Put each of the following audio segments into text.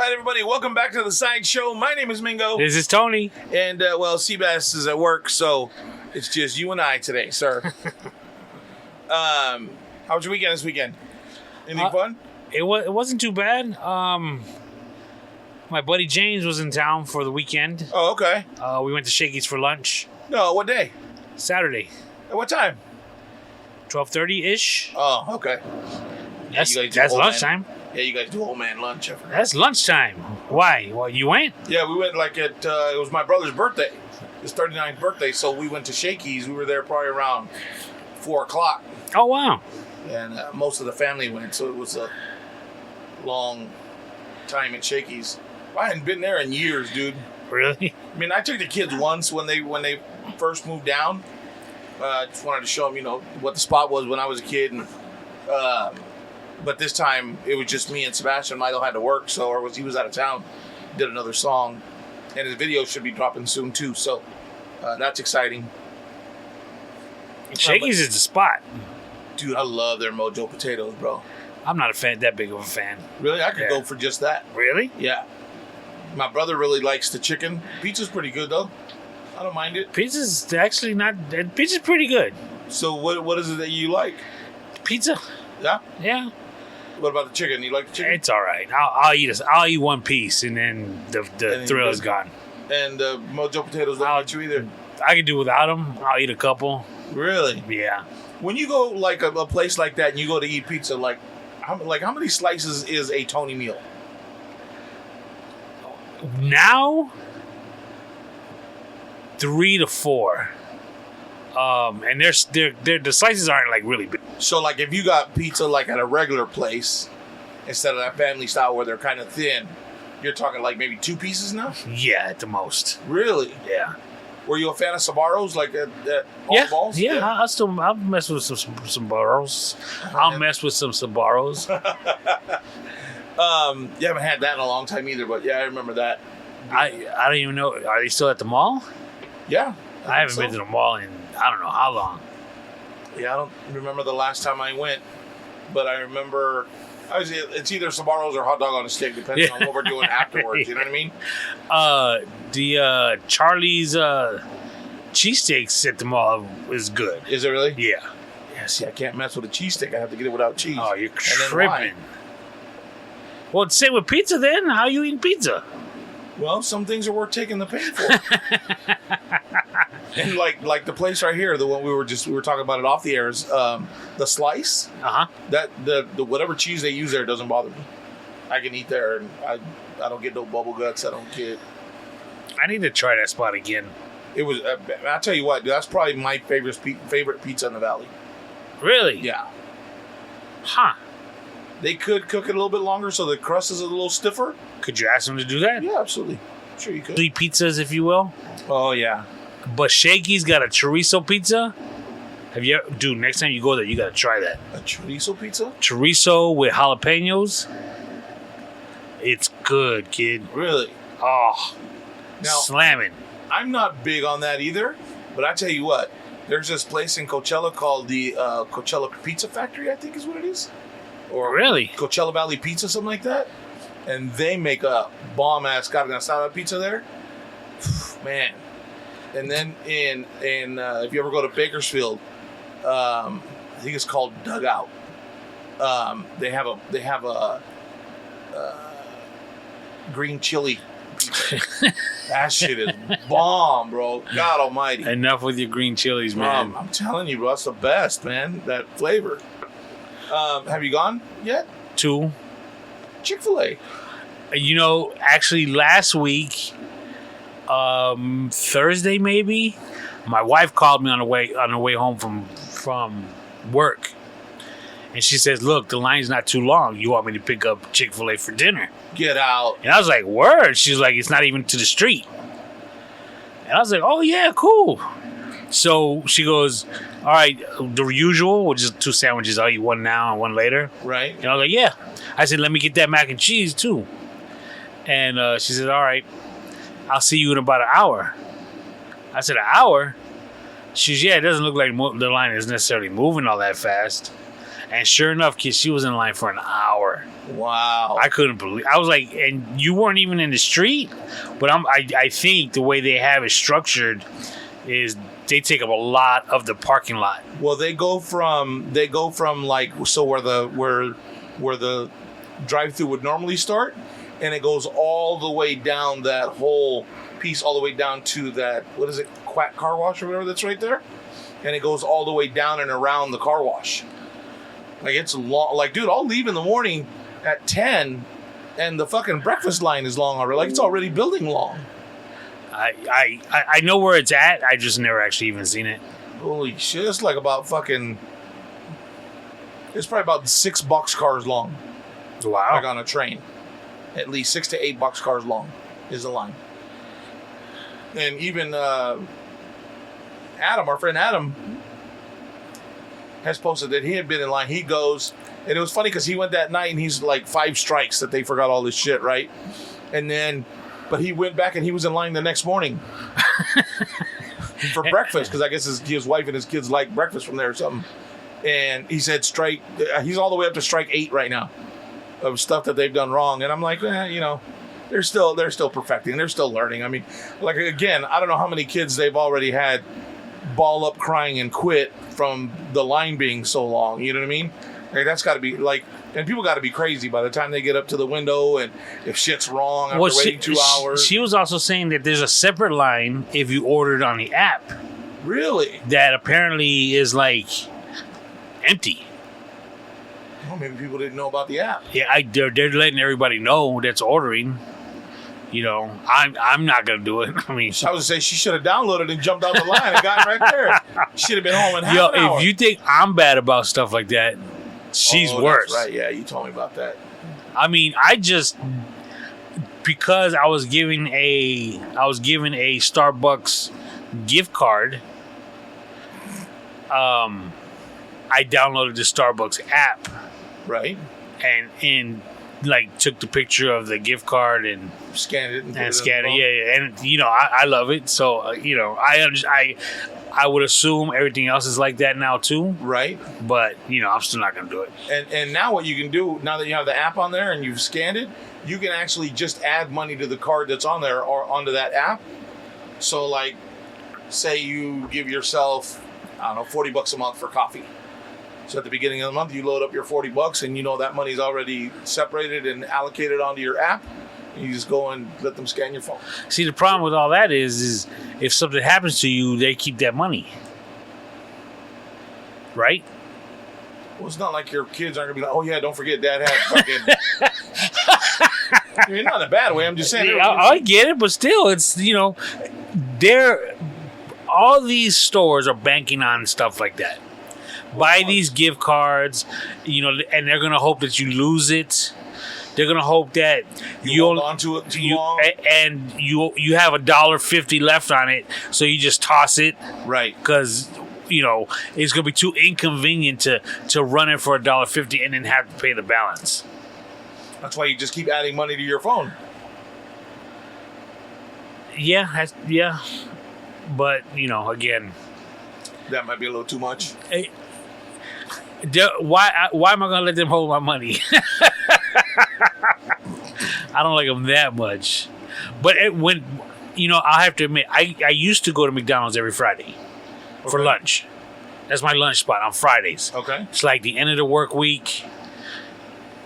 right, everybody, welcome back to the Sideshow. My name is Mingo. This is Tony. And, Seabass is at work, so it's just you and I today, sir. How was your weekend this weekend? Anything fun? It wasn't too bad. My buddy James was in town for the weekend. Oh, okay. We went to Shakey's for lunch. No, what day? Saturday. At what time? 12:30-ish. Oh, okay. That's Man. lunchtime. Yeah, you guys do old man lunch. That's lunchtime. Why? Well, you went? Yeah, we went it was my brother's birthday. His 39th birthday, so we went to Shakey's. We were there probably around 4 o'clock. Oh, wow. And most of the family went, so it was a long time at Shakey's. I hadn't been there in years, dude. Really? I mean, I took the kids once when they first moved down. Just wanted to show them, what the spot was when I was a kid. And, but this time, it was just me and Sebastian. Milo had to work, he was out of town. Did another song. And his video should be dropping soon, too. So, that's exciting. Shakey's is the spot. Dude, I love their Mojo potatoes, bro. I'm not that big of a fan. Really? I could go for just that. Really? Yeah. My brother really likes the chicken. Pizza's pretty good, though. I don't mind it. Pizza's actually not... Pizza's pretty good. So what is it that you like? Pizza. Yeah? Yeah. What about the chicken? You like the chicken? It's all right. I'll eat one piece, and then the thrill is gone. And the Mojo potatoes don't get you either? I can do without them. I'll eat a couple. Really? Yeah. When you go like a place like that and you go to eat pizza, how many slices is a Tony meal? Now, 3 to 4. And the slices aren't like really big. So if you got pizza at a regular place instead of that family style where they're kind of thin, you're talking maybe 2 pieces now? Yeah, at the most. Really? Yeah. Were you a fan of Sbarros at all the balls? Yeah. I'll mess with some Sbarros. I'll mess with some Sbarros. You haven't had that in a long time either, but yeah, I remember that. I don't even know. Are they still at the mall? Yeah. I haven't been to the mall in I don't know how long. Yeah, I don't remember the last time I went, but I remember it's either Sbarros or hot dog on a stick, depending on what we're doing afterwards. You know what I mean? The Charlie's cheesesteaks at the mall is good. Is it really? Yeah. Yeah, see, I can't mess with a cheesesteak. I have to get it without cheese. Oh, you're tripping. Well, same with pizza then. How are you eating pizza? Well, some things are worth taking the pain for. And like the place right here, the one we were talking about it off the airs, the slice. That the whatever cheese they use there doesn't bother me. I can eat there, and I don't get no bubble guts. I don't get. I need to try that spot again. It was. I'll tell you what, dude, that's probably my favorite pizza in the valley. Really? Yeah. Huh. They could cook it a little bit longer so the crust is a little stiffer. Could you ask them to do that? Yeah, absolutely. Sure you could. 3 pizzas, if you will. Oh, yeah. But Shakey's got a chorizo pizza. Dude, next time you go there, you got to try that. A chorizo pizza? Chorizo with jalapenos. It's good, kid. Really? Oh. Now, slamming. I'm not big on that either, but I tell you what, there's this place in Coachella called the Coachella Pizza Factory, I think is what it is. Or really? Coachella Valley Pizza, something like that. And they make a bomb-ass carne asada pizza there. Man. And then in if you ever go to Bakersfield, I think it's called Dugout. They have a green chili pizza. That shit is bomb, bro. God almighty. Enough with your green chilies, man. I'm telling you, bro, that's the best, man. That flavor. Have you gone yet? 2. Chick-fil-A. Actually last week, Thursday maybe, my wife called me on the way home from work, and she says, "Look, the line's not too long. You want me to pick up Chick-fil-A for dinner?" Get out. And I was like, "Word." She's like, "It's not even to the street." And I was like, "Oh yeah, cool." So she goes, "All right, the usual, which is 2 sandwiches. I'll eat one now and one later." Right. And I was like, "Yeah." I said, "Let me get that mac and cheese too." And she said, "All right, I'll see you in about an hour." I said, "An hour?" She's, "Yeah, it doesn't look like the line is necessarily moving all that fast." And sure enough, kid, she was in line for an hour. Wow. I couldn't believe. I was like, and you weren't even in the street. But I think the way they have it structured is they take up a lot of the parking lot. Well, they go from like, so where the drive-through would normally start, and it goes all the way down that whole piece, all the way down to that, what is it, Quack Car Wash or whatever that's right there, and it goes all the way down and around the car wash. Like, it's long. Like, dude, I'll leave in the morning at 10, and the fucking breakfast line is long already. Like, it's already building long. I know where it's at. I just never actually even seen it. Holy shit! It's like about fucking. It's probably about 6 boxcars long. Wow. Like on a train, at least 6 to 8 boxcars long is the line. And even Adam, our friend Adam, has posted that he had been in line. He goes, and it was funny because he went that night and he's like 5 strikes that they forgot all this shit, right? And then, but he went back and he was in line the next morning for breakfast because I guess his wife and his kids like breakfast from there or something. And he said he's all the way up to strike 8 right now of stuff that they've done wrong. And I'm like, they're still perfecting. They're still learning. I mean, like, again, I don't know how many kids they've already had ball up crying and quit from the line being so long. You know what I mean? Like, that's got to be like, and people got to be crazy by the time they get up to the window, and if shit's wrong after waiting 2 hours. She was also saying that there's a separate line if you ordered on the app. Really? That apparently is like empty. Well, maybe people didn't know about the app. Yeah, they're letting everybody know that's ordering. I'm not gonna do it. I mean, I was gonna say she should have downloaded and jumped out the line and got right there. Should have been home in half an hour. If you think I'm bad about stuff like that, she's worse. That's right? Yeah, you told me about that. I mean, because I was given a Starbucks gift card. I downloaded the Starbucks app. Right. And like took the picture of the gift card and scanned it and scanned it. Yeah. And I love it. So I would assume everything else is like that now too. Right. But I'm still not gonna do it. And now what you can do, now that you have the app on there and you've scanned it, you can actually just add money to the card that's on there or onto that app. So, like, say you give yourself, I don't know, $40 a month for coffee. So at the beginning of the month, you load up your $40 and that money's already separated and allocated onto your app. And you just go and let them scan your phone. See, the problem with all that is if something happens to you, they keep that money. Right? Well, it's not like your kids aren't going to be like, oh, yeah, don't forget Dad had fucking... I mean, not in a bad way. I'm just saying. I get it, but still, it's, all these stores are banking on stuff like that. Buy these gift cards, and they're going to hope that you lose it. They're going to hope that you hold on to it too long. And you have $1.50 left on it, so you just toss it. Right. Because, it's going to be too inconvenient to run it for $1.50 and then have to pay the balance. That's why you just keep adding money to your phone. Yeah. But, again... That might be a little too much. Why am I going to let them hold my money? I don't like them that much. But I have to admit, I used to go to McDonald's every Friday for lunch. That's my lunch spot on Fridays. Okay. It's like the end of the work week.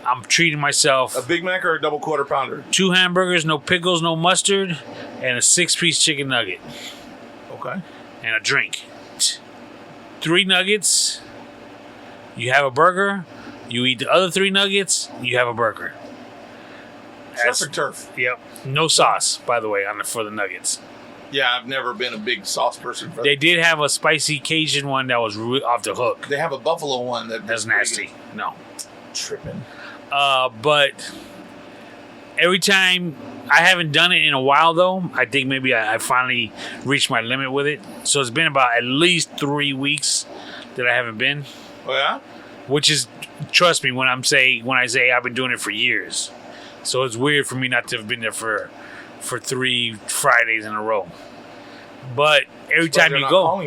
I'm treating myself. A Big Mac or a double quarter pounder? 2 hamburgers, no pickles, no mustard, and a 6-piece chicken nugget. Okay. And a drink. 3 nuggets, you have a burger. You eat the other 3 nuggets, you have a burger. Turf or turf? Yep. No sauce, by the way, for the nuggets. Yeah, I've never been a big sauce person. They did have a spicy Cajun one that was off the hook. They have a buffalo one that's nasty. No. Tripping. But every time, I haven't done it in a while though. I think maybe I finally reached my limit with it. So it's been about at least 3 weeks that I haven't been. Oh yeah? Which is, trust me when I say I've been doing it for years. So it's weird for me not to have been there for 3 Fridays in a row. But every time you go,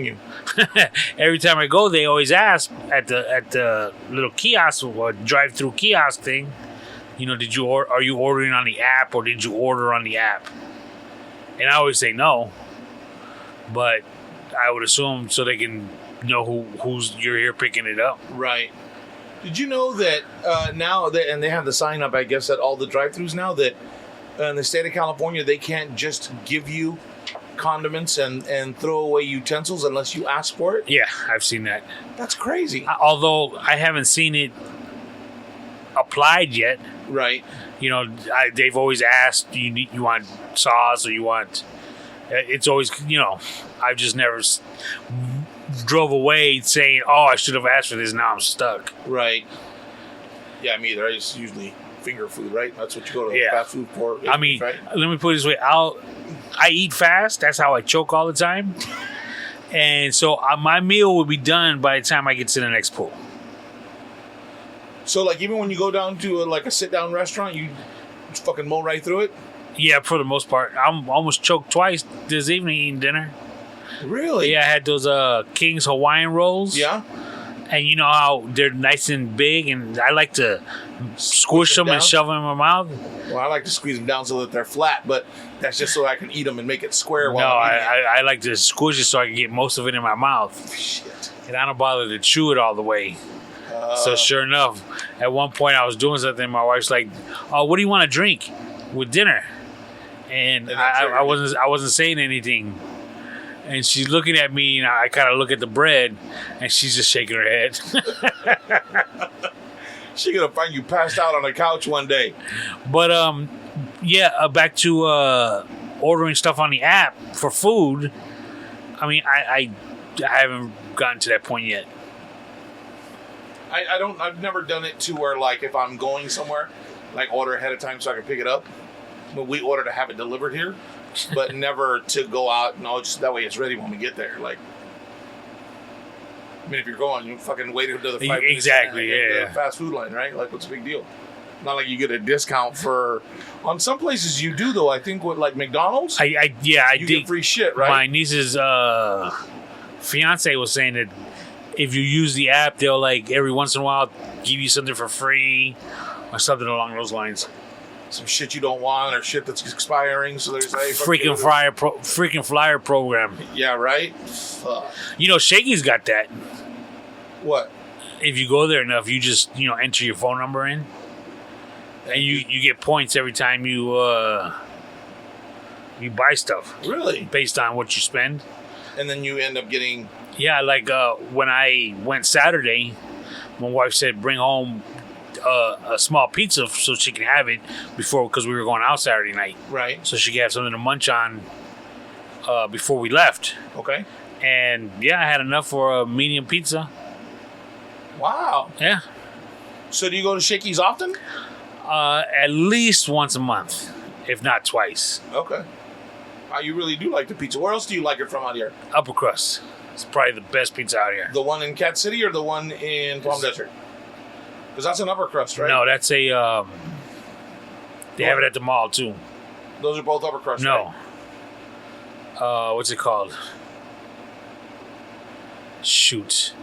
every time I go, they always ask at the little kiosk or drive-through kiosk thing. You know, are you ordering on the app or did you order on the app? And I always say no, but I would assume so they can know who's you're here picking it up. Right. Did you know that now and they have the sign up, I guess, at all the drive-thrus now that in the state of California they can't just give you condiments and throw away utensils unless you ask for it? Yeah, I've seen that. That's crazy. Although I haven't seen it applied yet. Right. You know, they've always asked, you want sauce or you want... It's always, you know, I've just never drove away saying, oh, I should have asked for this, now I'm stuck. Right. Yeah, me either. I just usually finger food, right? That's what you go to fast food for. I mean, right? Let me put it this way. I eat fast. That's how I choke all the time. And so my meal will be done by the time I get to the next pool. So, like, even when you go down to a sit-down restaurant, you just fucking mow right through it? Yeah, for the most part. I'm almost choked twice this evening eating dinner. Really? Yeah, I had those King's Hawaiian rolls. Yeah? And you know how they're nice and big, and I like to squish them and shove them in my mouth. Well, I like to squeeze them down so that they're flat, but that's just so I can eat them and make it square. No, I like to squish it so I can get most of it in my mouth. Shit. And I don't bother to chew it all the way. So sure enough, at one point I was doing something. My wife's like, "Oh, what do you want to drink with dinner?" And I wasn't saying anything. And she's looking at me, and I kind of look at the bread, and she's just shaking her head. She's gonna find you passed out on the couch one day. But back to ordering stuff on the app for food. I mean, I haven't gotten to that point yet. I've never done it to where, like, if I'm going somewhere, like, order ahead of time so I can pick it up. But we order to have it delivered here, but never to go out. No, just that way it's ready when we get there. Like, I mean, if you're going, you fucking wait until the 5 minutes. Exactly, yeah. The fast food line, right? Like, what's the big deal? Not like you get a discount for. On some places you do though. I think with like McDonald's. I you get free shit, right? My niece's fiance was saying that if you use the app, they'll like every once in a while give you something for free or something along those lines. Some shit you don't want or shit that's expiring. So there's a freaking flyer program. Yeah, right. You know, Shakey's got that. What? If you go there enough, you just enter your phone number in, and you get points every time you buy stuff. Really? Based on what you spend. And then you end up getting. Yeah, like when I went Saturday, my wife said bring home a small pizza so she can have it because we were going out Saturday night. Right. So she could have something to munch on before we left. Okay. And yeah, I had enough for a medium pizza. Wow. Yeah. So do you go to Shakey's often? At least once a month, if not twice. Okay. You really do like the pizza. Where else do you like it from out here? Upper Crust. It's probably the best pizza out here. The one in Cat City or the one in Palm Desert? Because that's an Upper Crust, right? No, that's a... they have it at the mall, too. Those are both Upper Crust, no. Right? What's it called? Shoot.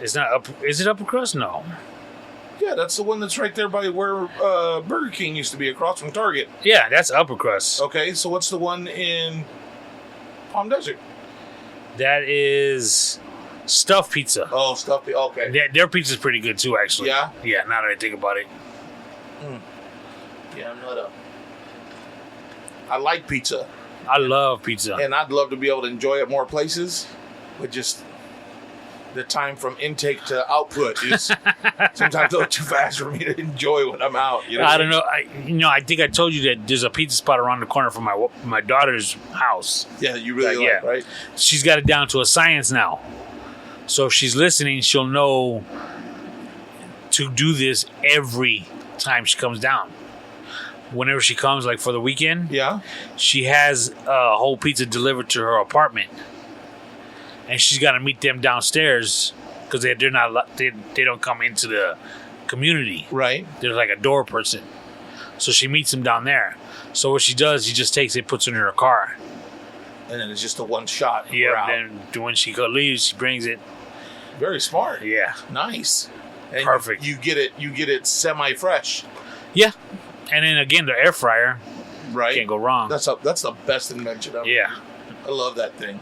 It's not Is it Upper Crust? No. Yeah, that's the one that's right there by where Burger King used to be, across from Target. Yeah, that's Upper Crust. Okay, so what's the one in Palm Desert? That is stuffed pizza. Oh, stuffed pizza. Okay. Their pizza's pretty good too, actually. Yeah? Yeah, now that I think about it. Yeah, I'm not up. I like pizza. I love pizza. And I'd love to be able to enjoy it more places, but just the time from intake to output is sometimes a little too fast for me to enjoy when I'm out. You know I don't know. I think I told you that there's a pizza spot around the corner from my daughter's house. Yeah, you really like, right? She's got it down to a science now. So if she's listening, she'll know to do this every time she comes down. Whenever she comes, like for the weekend, she has a whole pizza delivered to her apartment. And she's got to meet them downstairs because they don't come into the community. Right. They're like a door person. So she meets them down there. So what she does, she just takes it, puts it in her car. and then it's just a one shot. Yeah, then when she leaves, she brings it. Very smart. Yeah, nice. And perfect. You get it semi fresh. Yeah, and then again the air fryer. Right, can't go wrong. That's the best invention ever. Yeah, I love that thing.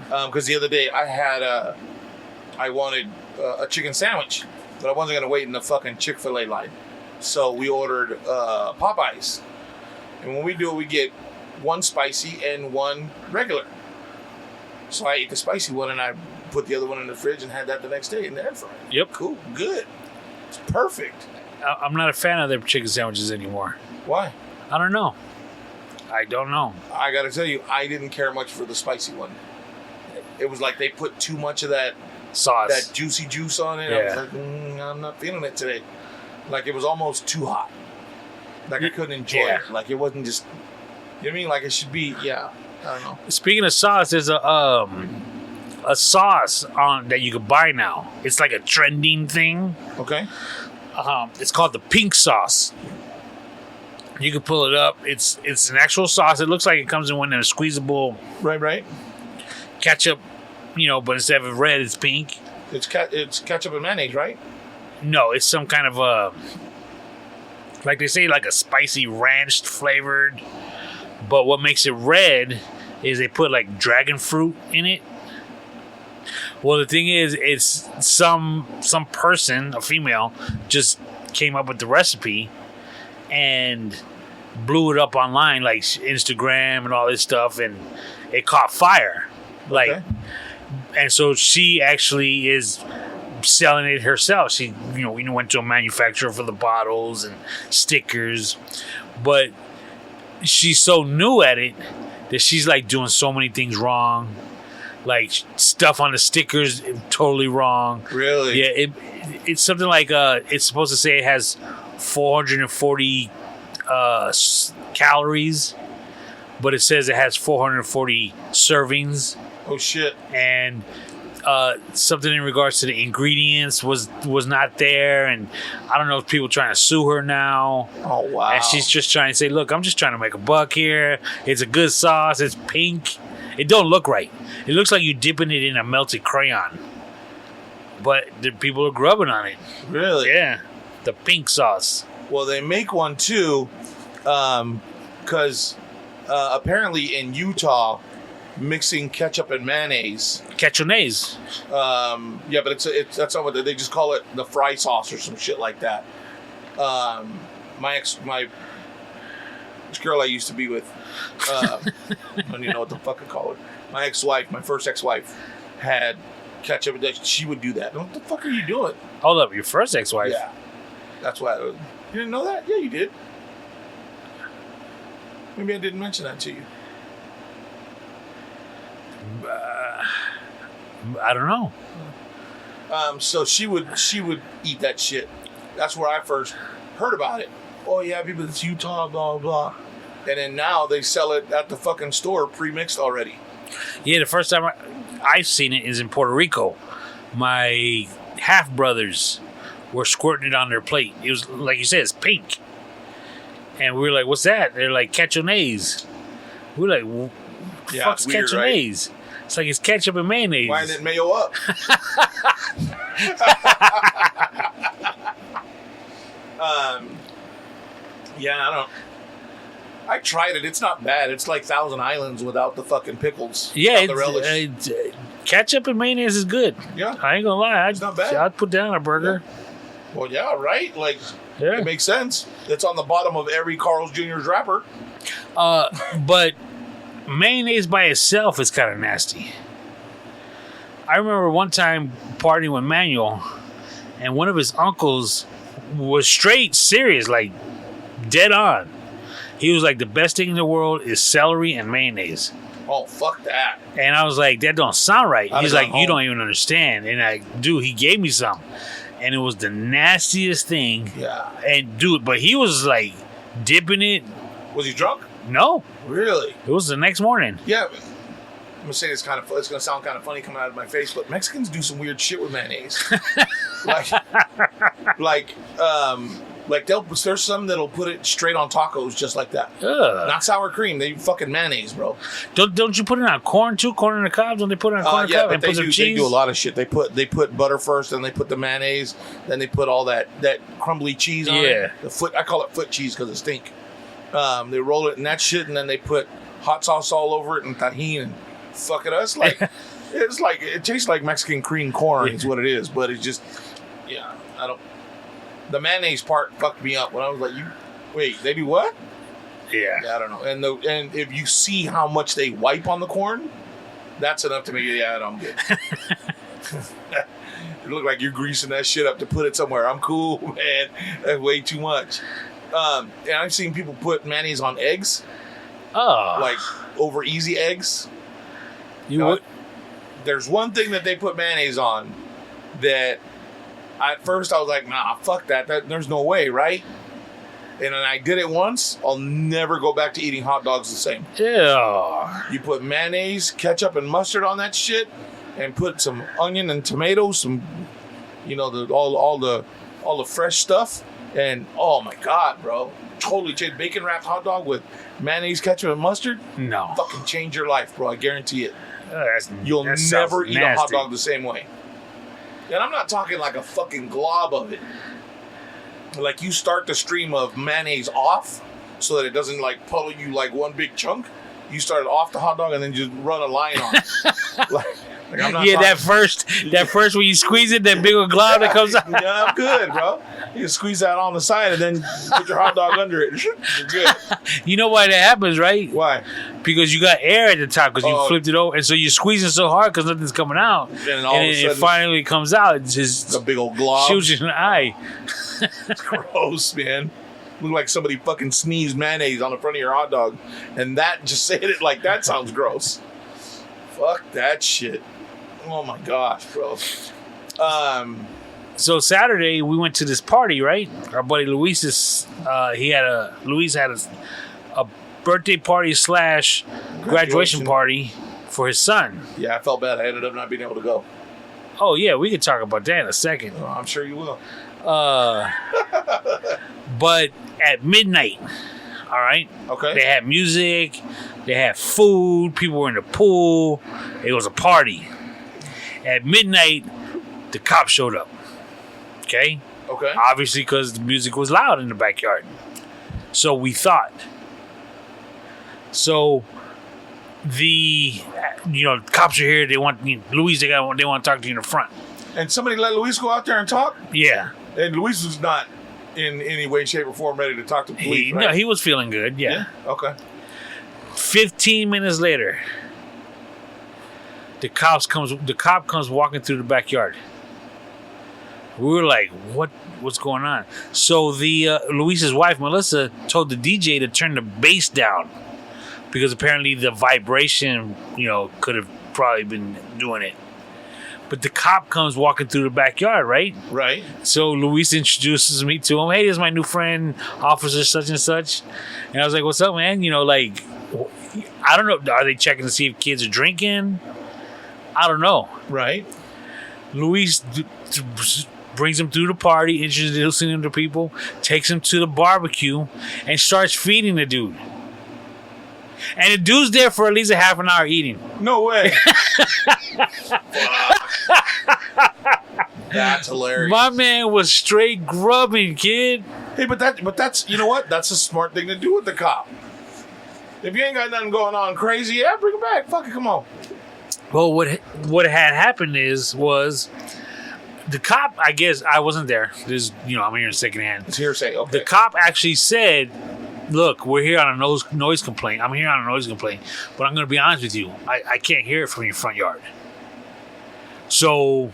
Because the other day I wanted a chicken sandwich, but I wasn't gonna wait in the fucking Chick-fil-A line, so we ordered Popeyes. And when we do it, we get one spicy and one regular. So I ate the spicy one and I put the other one in the fridge and had that the next day in the air fryer. Yep. Cool. Good. It's perfect. I'm not a fan of their chicken sandwiches anymore. Why? I don't know. I don't know. I gotta tell you, I didn't care much for the spicy one. It was like they put too much of that sauce, that juicy juice on it. Yeah. I was like, I'm not feeling it today. Like it was almost too hot. Like I couldn't enjoy it. Like it wasn't just, you know what I mean? Like it should be. Yeah, I don't know. Speaking of sauce, there's a sauce that you can buy now. It's like a trending thing. Okay. It's called the pink sauce. You can pull it up. It's an actual sauce. It looks like it comes in one of the squeezable. Right. Ketchup, but instead of red, it's pink. It's ketchup and mayonnaise, right? No, it's some kind of like they say, like a spicy ranch flavored. But what makes it red is they put like dragon fruit in it. Well, the thing is, it's some person, a female, just came up with the recipe and blew it up online, like Instagram and all this stuff, and it caught fire. Like, okay. And so she actually is selling it herself. She, went to a manufacturer for the bottles and stickers, but she's so new at it that she's like doing so many things wrong. Like stuff on the stickers totally wrong. Really? Yeah, it's something like it's supposed to say it has 440 calories, but it says it has 440 servings. Oh shit. And something in regards to the ingredients was not there, and I don't know if people trying to sue her now. Oh wow. And she's just trying to say, look, I'm just trying to make a buck here. It's a good sauce. It's pink. It don't look right. It looks like you're dipping it in a melted crayon. But the people are grubbing on it. Really? Yeah. The pink sauce. Well, they make one too, because apparently in Utah, mixing ketchup and mayonnaise. Mayonnaise. Yeah, but that's not what they just call it, the fry sauce or some shit like that. This girl I used to be with, I don't even know what the fuck I call her. My ex-wife, my first ex-wife, had ketchup. She would do that. What the fuck are you doing? Hold up, your first ex-wife? Yeah, that's why. You didn't know that? Yeah, you did. Maybe I didn't mention that to you. I don't know. So she would eat that shit. That's where I first heard about it. Oh yeah, people, it's Utah, blah blah. And then now they sell it at the fucking store pre-mixed already. Yeah, the first time I've seen it is in Puerto Rico. My half brothers were squirting it on their plate. It was like you said, it's pink. And we were like, "What's that?" They're like, "Mayonnaise." We were like, "Yeah, fuck's weird, Mayonnaise?" Right? It's like it's ketchup and mayonnaise. Why didn't mayo up? Yeah, I tried it. It's not bad. It's like Thousand Islands without the fucking pickles. Yeah, ketchup and mayonnaise is good. Yeah, I ain't gonna lie. It's not bad. I'd put down a burger. Yeah. Well, yeah, right. Like, it makes sense. It's on the bottom of every Carl's Jr.'s wrapper. But mayonnaise by itself is kind of nasty. I remember one time partying with Manuel, and one of his uncles was straight serious, like dead on. He was like, the best thing in the world is celery and mayonnaise. Oh, fuck that. And I was like, that don't sound right. He's like, you don't even understand. And he gave me some. And it was the nastiest thing. Yeah. And dude, but he was like dipping it. Was he drunk? No. Really? It was the next morning. Yeah. I'm gonna say it's going to sound kind of funny coming out of my face, but Mexicans do some weird shit with mayonnaise. like Like there's some that'll put it straight on tacos just like that. Ugh. Not sour cream. They fucking mayonnaise, bro. Don't you put it on corn too? Corn on the cob? Don't they put it on corn on the cob and put some cheese? They do a lot of shit. They put butter first, then they put the mayonnaise, then they put all that crumbly cheese on it. I call it foot cheese because it stink. They roll it in that shit, and then they put hot sauce all over it and tahini and fuck it. It's like it tastes like Mexican cream corn is what it is, but it's just I don't. The mayonnaise part fucked me up when I was like, wait, they do what? Yeah. I don't know. And if you see how much they wipe on the corn, that's enough to make it, I'm good. It look like you're greasing that shit up to put it somewhere. I'm cool, man. That's way too much. And I've seen people put mayonnaise on eggs. Oh. Like over easy eggs. Would? There's one thing that they put mayonnaise on that at first I was like, nah, fuck that. There's no way, right? And then I did it once. I'll never go back to eating hot dogs the same. Yeah. You put mayonnaise, ketchup, and mustard on that shit, and put some onion and tomatoes, some, all the fresh stuff, and oh my god, bro, totally change. Bacon wrapped hot dog with mayonnaise, ketchup, and mustard. No. Fucking change your life, bro. I guarantee it. You'll that never eat a hot nasty. dog the same way. And I'm not talking like a fucking glob of it. Like you start the stream of mayonnaise off so that it doesn't like puddle you like one big chunk. You start it off the hot dog and then just run a line on it. like I'm not talking. that first when you squeeze it, that big old glob that comes out. Yeah, I'm good, bro. You squeeze that on the side and then put your hot dog under it. You're good. You know why that happens, right? Why? Because you got air at the top because you flipped it over, and so you're squeezing so hard because nothing's coming out, and all of a sudden it finally comes out. It's just a big old glob. Shoots you in the eye. It's gross, man. Look like somebody fucking sneezed mayonnaise on the front of your hot dog, and that just saying it like that sounds gross. Fuck that shit. Oh my gosh, bro. So Saturday we went to this party, right? Our buddy Luis had a birthday party / graduation party for his son. Yeah, I felt bad. I ended up not being able to go. Oh yeah, we could talk about that in a second. Oh, I'm sure you will. But at midnight, all right? Okay. They had music, they had food, people were in the pool. It was a party. At midnight, the cops showed up. Okay? Okay. Obviously, because the music was loud in the backyard. So we thought. So the cops are here. They want Luis. They want to talk to you in the front. And somebody let Luis go out there and talk. Yeah. And Luis was not in any way, shape, or form ready to talk to police. Right? No, he was feeling good. Yeah. Okay. 15 minutes later, the cop comes walking through the backyard. We were like, what's going on? So the Luis's wife, Melissa, told the DJ to turn the bass down because apparently the vibration, could have probably been doing it. But the cop comes walking through the backyard, right? Right. So Luis introduces me to him. Hey, this is my new friend, Officer such and such. And I was like, what's up, man? I don't know. Are they checking to see if kids are drinking? I don't know. Right. Luis brings him through the party, introducing him to people, takes him to the barbecue, and starts feeding the dude. And the dude's there for at least a half an hour eating. No way. That's hilarious. My man was straight grubbing, kid. Hey, but that's you know what? That's a smart thing to do with the cop. If you ain't got nothing going on crazy, bring it back. Fuck it, come on. Well, what had happened was the cop. I guess I wasn't there. I'm hearing secondhand. It's hearsay. Okay. The cop actually said, "Look, we're here on a noise complaint. I'm here on a noise complaint, but I'm going to be honest with you. I can't hear it from your front yard. So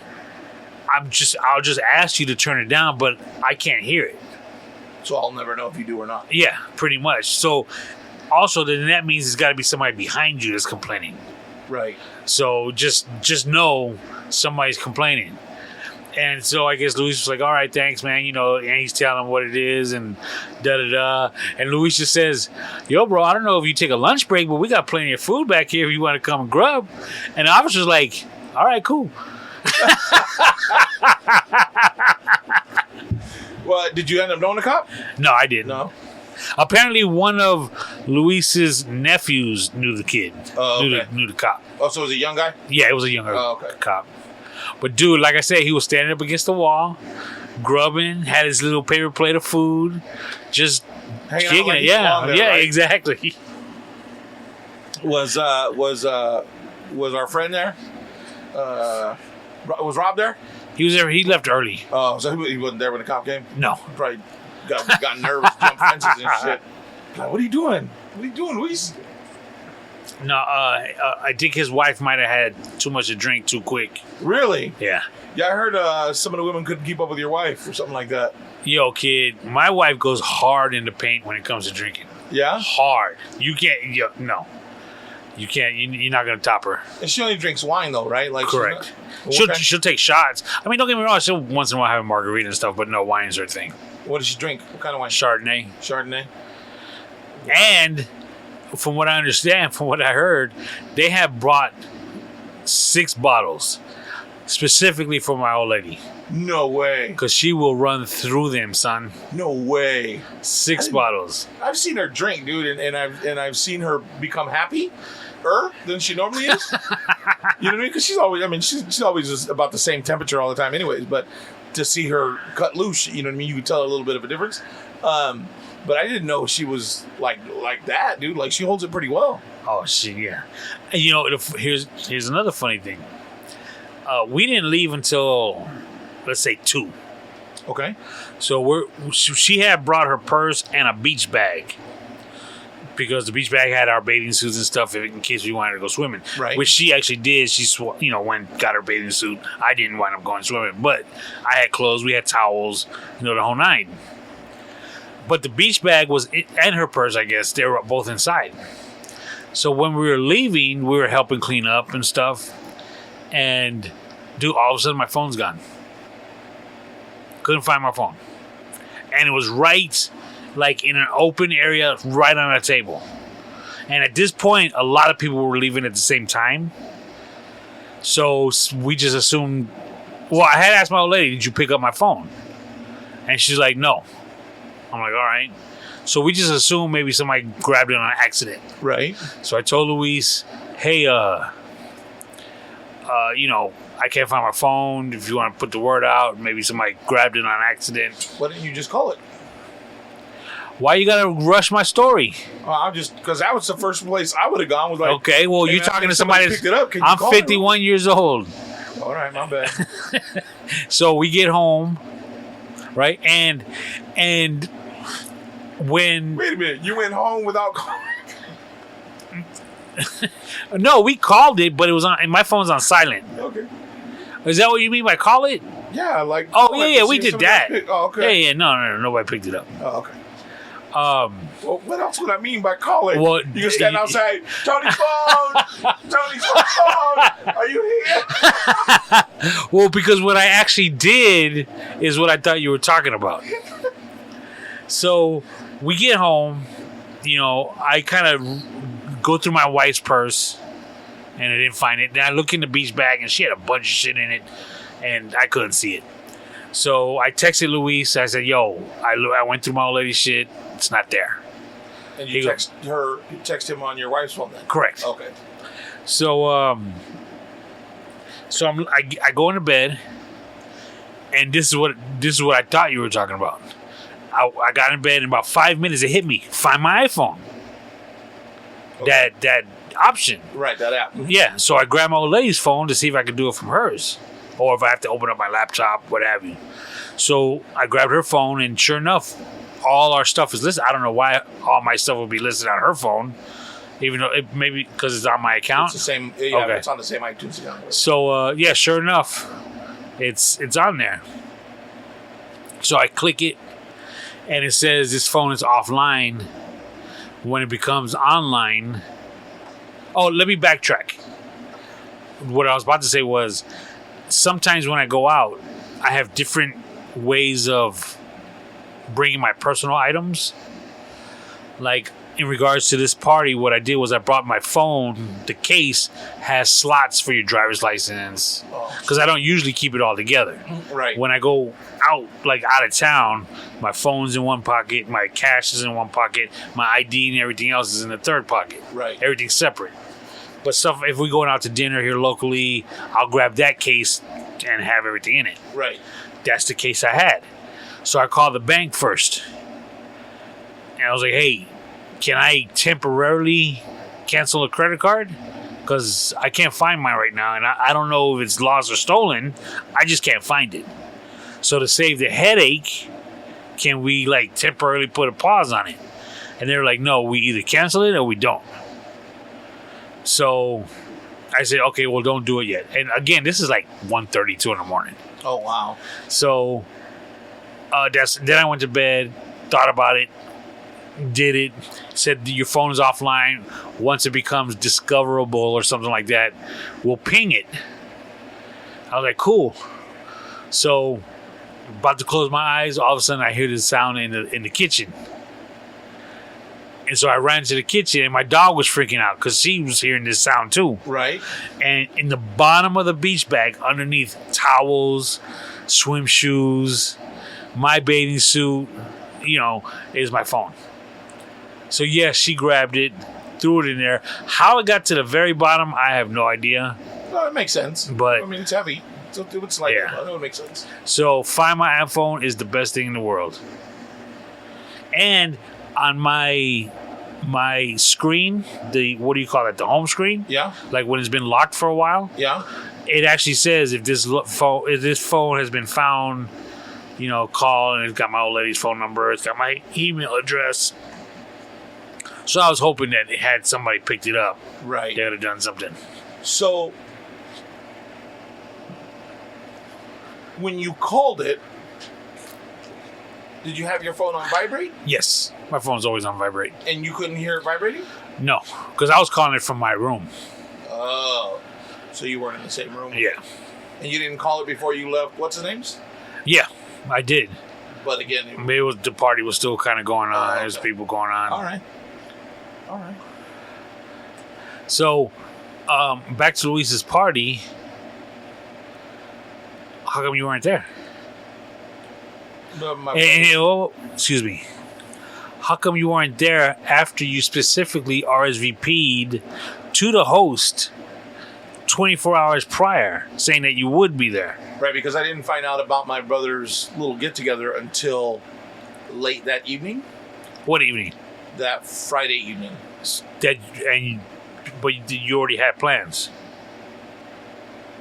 I'll just ask you to turn it down, but I can't hear it. So I'll never know if you do or not. Yeah, pretty much. So also then that means there's got to be somebody behind you that's complaining. Right. So just know somebody's complaining." And so I guess Luis was like, all right, thanks, man. And he's telling him what it is and da-da-da. And Luis just says, yo, bro, I don't know if you take a lunch break, but we got plenty of food back here if you want to come and grub. And I was just like, all right, cool. Well, did you end up knowing the cop? No, I didn't. No. Apparently, one of Luis's nephews knew the kid. Oh, okay. Knew the cop. Oh, so it was a young guy? Yeah, it was a younger cop. But dude, like I said, he was standing up against the wall, grubbing, had his little paper plate of food, just hanging kicking out like it. Yeah, there, yeah, right? exactly. Was our friend there? Was Rob there? He was there. He left early. Oh, so he wasn't there when the cop came? No. Probably got nervous, jumped fences and shit. Like, what are you doing? What are you doing, Luis? No, I think his wife might have had too much to drink too quick. Really? Yeah. Yeah, I heard some of the women couldn't keep up with your wife or something like that. Yo, kid, my wife goes hard in the paint when it comes to drinking. Yeah? Hard. You can't. No. You can't. You're not gonna top her. And she only drinks wine, though, right? Like correct. She's She'll take shots. I mean, don't get me wrong. She'll once in a while have a margarita and stuff, but no, wine's her thing. What does she drink? What kind of wine? Chardonnay. Chardonnay. And from what I understand, from what I heard, they have brought 6 bottles specifically for my old lady. No way. Because she will run through them, son. No way. 6 bottles. I've seen her drink, dude, and I've seen her become happier than she normally is. You know what I mean? Because she's always just about the same temperature all the time, anyways. But to see her cut loose, you know what I mean? You could tell a little bit of a difference. But I didn't know she was like that, dude. Like, she holds it pretty well. Oh, shit, yeah. And you know, here's another funny thing. We didn't leave until, let's say, 2. Okay. So she had brought her purse and a beach bag. Because the beach bag had our bathing suits and stuff in case we wanted to go swimming. Right. Which she actually did. She went got her bathing suit. I didn't wind up going swimming. But I had clothes. We had towels. The whole nine. But the beach bag and her purse, I guess, they were both inside. So when we were leaving, we were helping clean up and stuff. And, dude, all of a sudden my phone's gone. Couldn't find my phone. And it was right, like, in an open area right on a table. And at this point, a lot of people were leaving at the same time. So we just assumed... Well, I had asked my old lady, did you pick up my phone? And she's like, no. I'm like, all right. So we just assumed maybe somebody grabbed it on accident. Right. So I told Luis, hey, I can't find my phone. If you want to put the word out, maybe somebody grabbed it on accident. Why didn't you just call it? Why you gotta rush my story? Because that was the first place I would have gone. Was like, okay, well, you're talking to somebody picked it up. Can you I'm call 51 years old. All right, my bad. So we get home, right? And when... Wait a minute. You went home without calling? No, we called it, but it was on... And my phone's on silent. Okay. Is that what you mean by call it? Yeah, like... Oh, yeah, we did that. Oh, okay. Yeah, no, nobody picked it up. Oh, okay. Well, what else would I mean by call it? Well, you can stand outside. Tony's phone! Tony's phone! Are you here? Well, because what I actually did is what I thought you were talking about. So we get home, I kind of go through my wife's purse and I didn't find it. Then I look in the beach bag and she had a bunch of shit in it and I couldn't see it. So I texted Luis. I said, yo, I went through my old lady's shit. It's not there. And you text him on your wife's phone then? Correct. Okay. So I go into bed and this is what I thought you were talking about. I got in bed in about 5 minutes. It hit me. Find my iPhone. Okay. That option. Right, that app. Yeah. So I grabbed my old lady's phone to see if I could do it from hers. Or if I have to open up my laptop, what have you. So I grabbed her phone, and sure enough, all our stuff is listed. I don't know why all my stuff would be listed on her phone, even though maybe because it's on my account. It's the same. Yeah, okay. It's on the same iTunes account. So sure enough, it's on there. So I click it, and it says this phone is offline. When it becomes online, let me backtrack. What I was about to say was, sometimes when I go out, I have different ways of bringing my personal items. Like, in regards to this party, what I did was I brought my phone. The case has slots for your driver's license. Because I don't usually keep it all together. Right. When I go out of town, my phone's in one pocket, my cash is in one pocket, my ID and everything else is in the third pocket. Right. Everything's separate. But stuff, if we're going out to dinner here locally, I'll grab that case and have everything in it. Right. That's the case I had. So I called the bank first. And I was like, hey, can I temporarily cancel a credit card? Because I can't find mine right now. And I don't know if it's lost or stolen. I just can't find it. So to save the headache, can we temporarily put a pause on it? And they were like, no, we either cancel it or we don't. So I said, okay, well, don't do it yet. And again, this is 1:32 in the morning. Oh, wow. So then I went to bed, thought about it, did it, said your phone is offline. Once it becomes discoverable or something like that, we'll ping it. I was like, cool. So about to close my eyes, all of a sudden I hear this sound in the kitchen. And so I ran to the kitchen, and my dog was freaking out because she was hearing this sound too. Right. And in the bottom of the beach bag, underneath towels, swim shoes, my bathing suit, is my phone. So yes, she grabbed it, threw it in there. How it got to the very bottom, I have no idea. No, it makes sense. But I mean, it's heavy. It's light. Yeah. I know it makes sense. So Find My iPhone is the best thing in the world. And on my screen, what do you call it? The home screen? Yeah. When it's been locked for a while? Yeah. It actually says if this phone has been found, call, and it's got my old lady's phone number, it's got my email address. So I was hoping that it had somebody picked it up. Right. They would have done something. So when you called it, did you have your phone on vibrate? Yes. My phone's always on vibrate. And you couldn't hear it vibrating? No, because I was calling it from my room. Oh. So you weren't in the same room? Yeah. And you didn't call it before you left, what's his name's? Yeah, I did. But again... Maybe the party was still kind of going on. Okay. There's people going on. All right. So, back to Luis's party. How come you weren't there? Excuse me. How come you weren't there after you specifically RSVP'd to the host 24 hours prior, saying that you would be there? Right, because I didn't find out about my brother's little get-together until late that evening. What evening? That Friday evening. But you already had plans.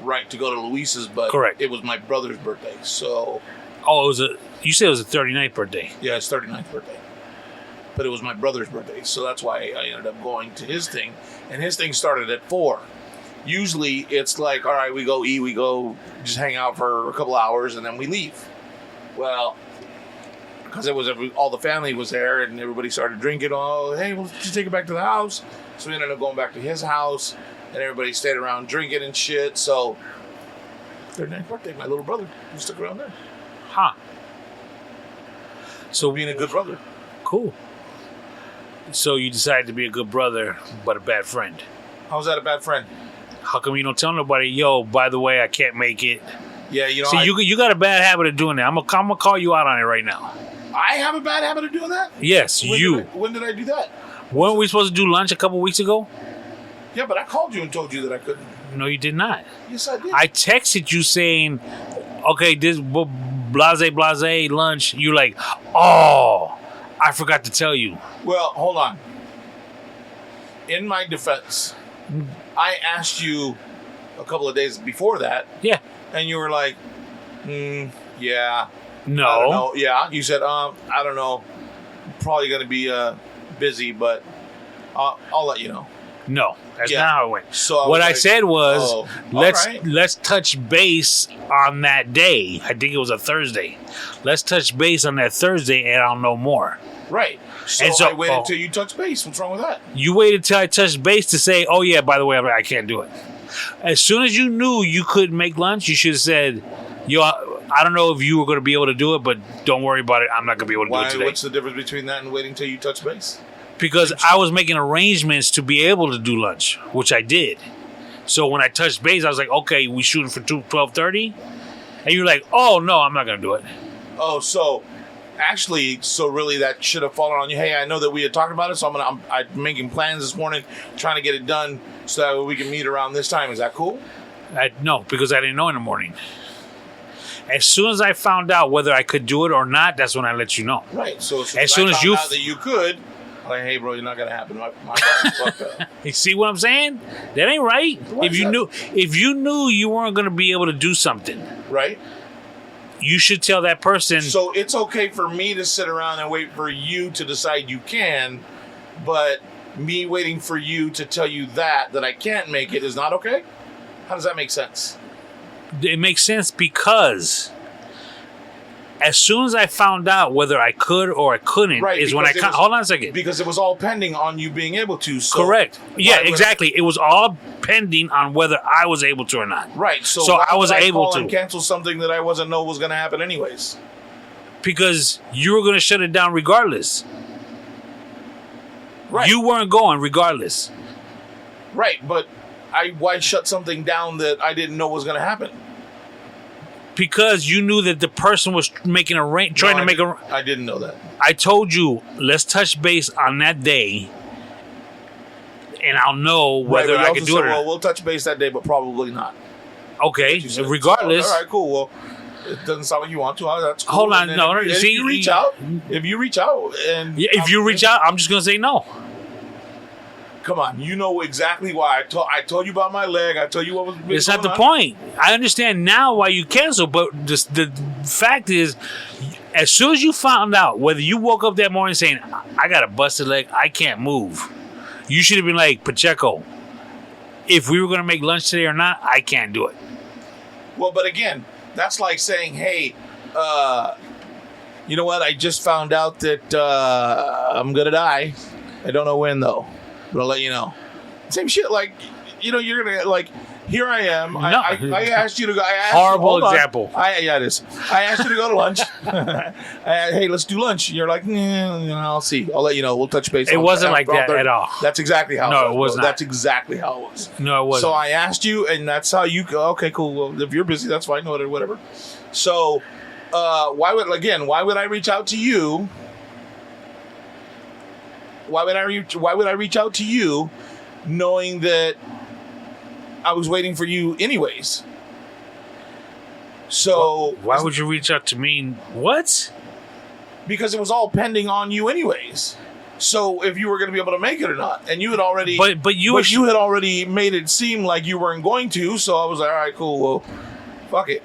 Right, to go to Luis's, but correct. It was my brother's birthday, so... Oh, you said it was a 39th birthday. Yeah, it's 39th birthday. But it was my brother's birthday, so that's why I ended up going to his thing. And his thing started at 4. Usually, it's all right, we go eat, we go just hang out for a couple hours, and then we leave. Well, because all the family was there, and everybody started drinking. Oh, hey, we'll just take it back to the house. So we ended up going back to his house, and everybody stayed around drinking and shit. So, 39th birthday, my little brother, he stuck around there. Huh. So being a good brother. Cool. So you decided to be a good brother, but a bad friend. How's that a bad friend? How come you don't tell nobody, yo, by the way, I can't make it? Yeah, See, you got a bad habit of doing that. I'm gonna call you out on it right now. I have a bad habit of doing that? Yes, When did I do that? Weren't we supposed to do lunch a couple weeks ago? Yeah, but I called you and told you that I couldn't. No, you did not. Yes, I did. I texted you saying, okay, this blase lunch. You're like, oh, I forgot to tell you. Well, hold on. In my defense, I asked you a couple of days before that. Yeah. And you were like, yeah. No. I don't know. Yeah. You said, I don't know. Probably going to be busy, but I'll let you know. No, that's not how it went. So what I said was, let's let's touch base on that day. I think it was a Thursday. Let's touch base on that Thursday, and I'll know more. Right. So I waited until you touched base. What's wrong with that? You waited till I touched base to say, oh, yeah, by the way, I can't do it. As soon as you knew you couldn't make lunch, you should have said, yo, I don't know if you were going to be able to do it, but don't worry about it. I'm not going to be able to do it today. What's the difference between that and waiting until you touch base? Because I was making arrangements to be able to do lunch, which I did. So when I touched base, I was like, okay, we shooting for 12:30? And you're like, oh, no, I'm not going to do it. Oh, so actually, really that should have fallen on you. Hey, I know that we had talked about it, so I'm making plans this morning, trying to get it done so that we can meet around this time. Is that cool? No, because I didn't know in the morning. As soon as I found out whether I could do it or not, that's when I let you know. Right. So as soon as you found out that you could, like, hey, bro, you're not gonna happen. My body's fucked up. You see what I'm saying? That ain't right. If you knew you weren't gonna be able to do something, right? You should tell that person. So it's okay for me to sit around and wait for you to decide you can, but me waiting for you to tell you that I can't make it is not okay? How does that make sense? It makes sense because as soon as I found out whether I could or I couldn't, right, is when hold on a second. Because it was all pending on you being able to. So correct. Yeah, exactly. It was all pending on whether I was able to or not. Right. So I was able to cancel something that I wasn't know was going to happen anyways. Because you were going to shut it down regardless. Right. You weren't going regardless. Right, but why shut something down that I didn't know was going to happen? Because you knew that the person was making I didn't know that. I told you, let's touch base on that day, and I'll know whether I can do it or not. Well, we'll touch base that day, but probably not. Okay, regardless. All right, cool. Well, it doesn't sound like you want to. That's cool. Hold on, no. If you reach out, and if you reach out, I'm just gonna say no. Come on, you know exactly why. I told you about my leg. I told you what was. It's not the point. I understand now why you canceled, but the fact is, as soon as you found out, whether you woke up that morning saying, "I got a busted leg, I can't move," you should have been like, Pacheco, if we were going to make lunch today or not, I can't do it. Well, but again, that's like saying, "Hey, you know what? I just found out that I'm gonna die. I don't know when though." But I'll let you know. Same shit. Like, you're gonna like. Here I am. I asked you to go. Horrible example. Yeah, it is. I asked you to go to lunch. Hey, let's do lunch. You're like, I'll see. I'll let you know. We'll touch base. It wasn't like that at all. That's exactly how. No, it was not. That's exactly how it was. No, it wasn't. So I asked you, and that's how you go. Okay, cool. Well, if you're busy, that's fine. Whatever. So, why would I reach out to you? Why would I reach out to you, knowing that I was waiting for you anyways? So why would you reach out to me? What? Because it was all pending on you anyways. So if you were going to be able to make it or not, and you had already, but you had already made it seem like you weren't going to. So I was like, all right, cool. Well, fuck it.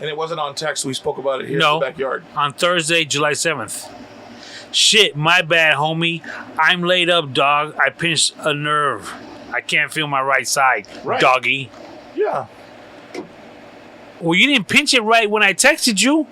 And it wasn't on text. We spoke about it here in the backyard on Thursday, July 7th. Shit, my bad, homie. I'm laid up, dog. I pinched a nerve. I can't feel my right side, doggy. Yeah. Well, you didn't pinch it right when I texted you.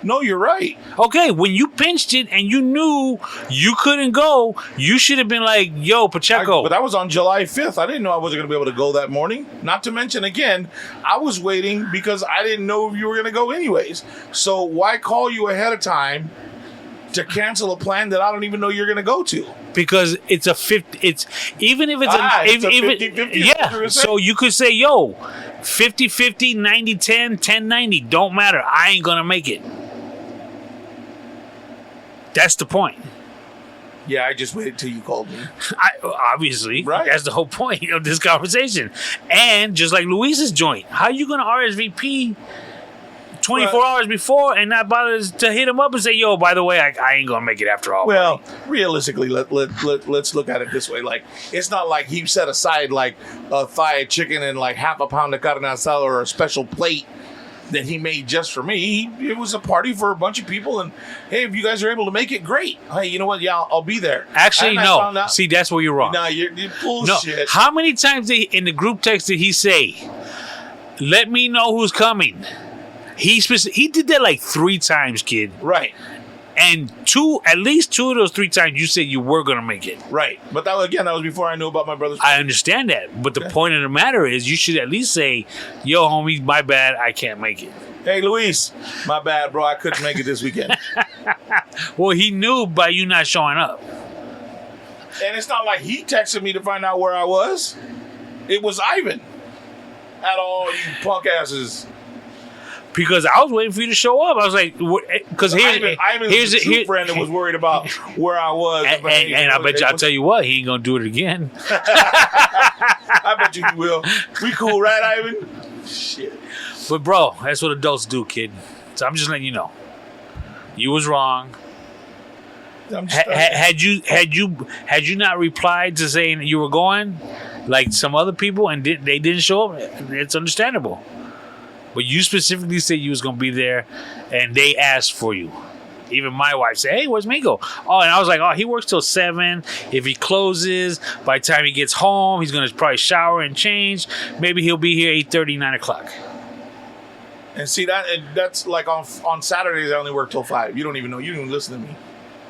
No, you're right. Okay, when you pinched it and you knew you couldn't go, you should have been like, yo, Pacheco. But that was on July 5th. I didn't know I wasn't going to be able to go that morning. Not to mention, again, I was waiting because I didn't know if you were going to go anyways. So why call you ahead of time to cancel a plan that I don't even know you're going to go to? Because it's a 50. It's even if it's a 50-50. Yeah. So you could say, yo, 50-50, 90-10, 10-90. Don't matter. I ain't going to make it. That's the point. Yeah, I just waited till you called me. Obviously, that's the whole point of this conversation. And just like Luis's joint, how you going to RSVP 24 hours before and not bother to hit him up and say, yo, by the way, I ain't gonna make it after all. Well, realistically, let's look at it this way. Like, it's not like he set aside like a thigh of chicken and like half a pound of carne asada or a special plate that he made just for me. It was a party for a bunch of people, and hey, if you guys are able to make it, great. Hey, you know what? Yeah, I'll be there. Actually, no. See, that's where you're wrong. No, you're bullshit. No. How many times in the group text did he say, let me know who's coming? He did that like 3 times, kid. Right. And at least 2 of those 3 times, you said you were going to make it. Right. But that was before I knew about my brother's I understand that. But the point of the matter is you should at least say, yo, homie, my bad, I can't make it. Hey, Luis, my bad, bro. I couldn't make it this weekend. Well, he knew by you not showing up. And it's not like he texted me to find out where I was. It was Ivan. At all you punk asses. Because I was waiting for you to show up. I was like, because here's a friend that was worried about where I was. And I bet you, I'll tell you what, he ain't gonna do it again. I bet you will. We cool, right, Ivan? Shit. But bro, that's what adults do, kid. So I'm just letting you know. You was wrong. Had you not replied to saying that you were going, like some other people, and they didn't show up, it's understandable. But you specifically said you was gonna be there, and they asked for you. Even my wife said, "Hey, where's Mingo?" Oh, and I was like, "Oh, he works till 7. If he closes, by the time he gets home, he's gonna probably shower and change. Maybe he'll be here 8:30, 9 o'clock." And see that's like on Saturdays I only work till 5. You don't even know. You don't even listen to me.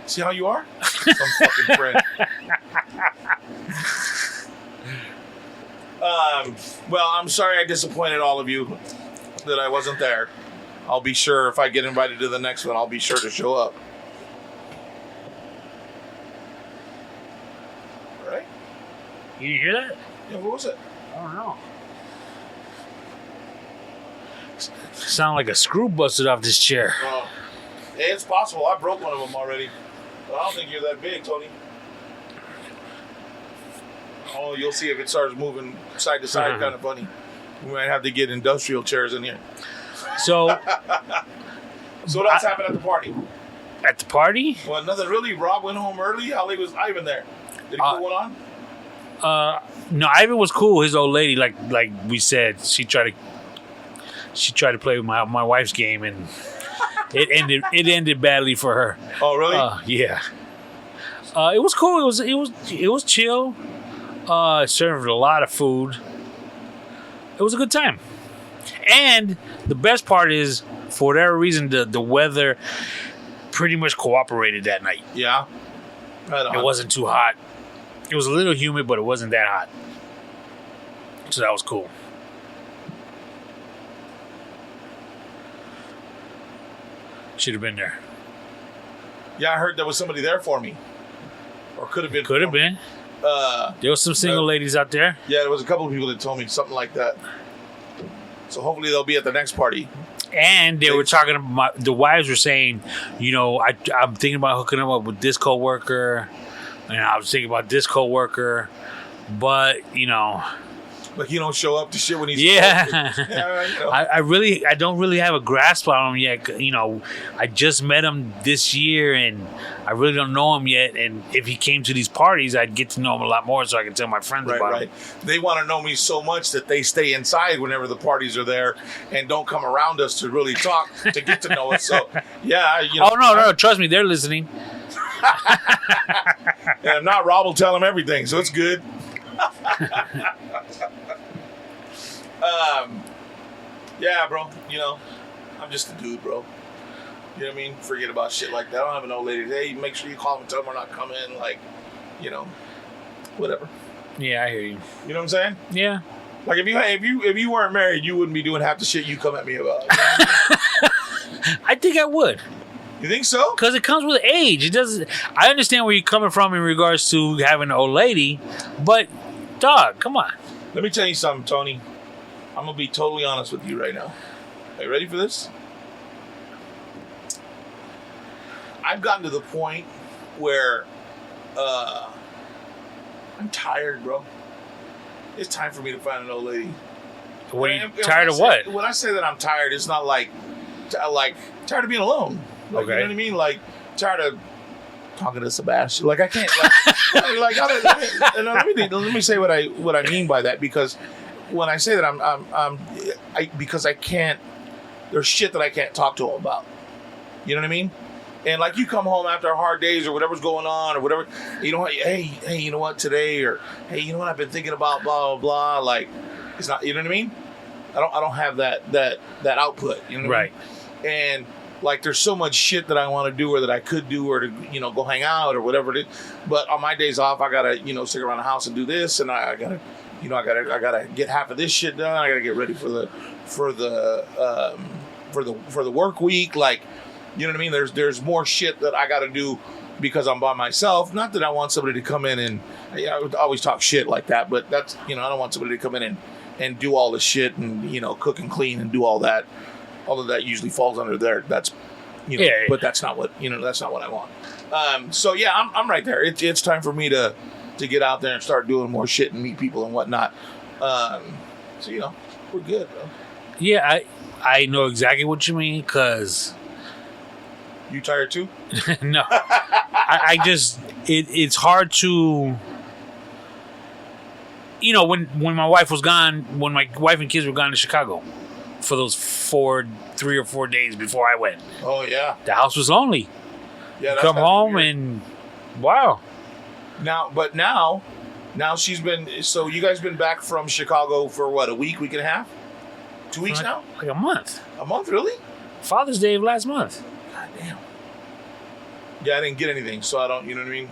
See how you are? Some fucking friend. Well, I'm sorry I disappointed all of you that I wasn't there. I'll be sure if I get invited to the next one, I'll be sure to show up. Right? You didn't hear that? Yeah, what was it? I don't know. Sound like a screw busted off this chair. Hey, it's possible. I broke one of them already. But I don't think you're that big, Tony. Oh, you'll see if it starts moving side to side, kind of funny. We might have to get industrial chairs in here. So what else happened at the party? At the party? Well, nothing really. Rob went home early. How late was Ivan there? Did he put one on? No, Ivan was cool. His old lady, like we said, she tried to play with my wife's game, and it ended badly for her. Oh, really? Yeah. It was cool. It was chill. Served a lot of food. It was a good time. And the best part is, for whatever reason, the weather pretty much cooperated that night. Yeah. Right on. It wasn't too hot. It was a little humid, but it wasn't that hot. So that was cool. Should have been there. Yeah, I heard there was somebody there for me. Or could have been. Could have been. There was some single ladies out there. Yeah, there was a couple of people that told me something like that. So hopefully they'll be at the next party. And they were talking about, the wives were saying, I'm thinking about hooking them up with this coworker, and I was thinking about this coworker, but Like he don't show up to shit when he's I don't really have a grasp on him yet. I just met him this year, and I really don't know him yet. And if he came to these parties, I'd get to know him a lot more, so I can tell my friends about him. They want to know me so much that they stay inside whenever the parties are there and don't come around us to really talk to get to know us. So yeah, Oh no, trust me, they're listening. And if not, Rob will tell them everything, so it's good. Yeah, bro. I'm just a dude, bro. You know what I mean? Forget about shit like that. I don't have an old lady. Hey, make sure you call them and tell them we're not coming. Like, whatever. Yeah, I hear you. You know what I'm saying? Yeah. Like if you weren't married, you wouldn't be doing half the shit you come at me about. You know what I mean? I think I would. You think so? Because it comes with age. It doesn't. I understand where you're coming from in regards to having an old lady, but dog, come on. Let me tell you something, Tony. I'm gonna be totally honest with you right now. Are you ready for this? I've gotten to the point where I'm tired, bro. It's time for me to find an old lady. What are you tired of? What? When I say that I'm tired, it's not like tired of being alone. Like, okay. You know what I mean? Like tired of talking to Sebastian. Like I can't. Let me say what I mean by that, because when I say that because I can't. There's shit that I can't talk to him about. You know what I mean? And like you come home after hard days or whatever's going on or whatever, hey, you know what, today, or hey, you know what, I've been thinking about blah blah blah. Like it's not, you know what I mean? I don't have that output. You know what I mean? And like there's so much shit that I want to do or that I could do or to go hang out or whatever it is. But on my days off, I gotta stick around the house and do this, and I gotta I gotta get half of this shit done. I gotta get ready for the work week. Like, you know what I mean? There's more shit that I gotta do because I'm by myself. Not that I want somebody to come in and I would always talk shit like that, but that's I don't want somebody to come in and do all the shit and cook and clean and do all that. Although that usually falls under there. That's, but that's not what that's not what I want. So yeah, I'm right there. It's time for me to get out there and start doing more shit and meet people and whatnot. So we're good, bro. Yeah, I know exactly what you mean, because you tired too? No, I just it's hard to. When my wife was gone, when my wife and kids were gone to Chicago for those 3 or 4 days before I went. Oh, yeah. The house was lonely. Yeah, come home and wow. Now she's been, so you guys been back from Chicago for what, a week and a half? 2 weeks now? Like a month. A month, really? Father's Day of last month. God damn. Yeah, I didn't get anything, so I don't, you know what I mean?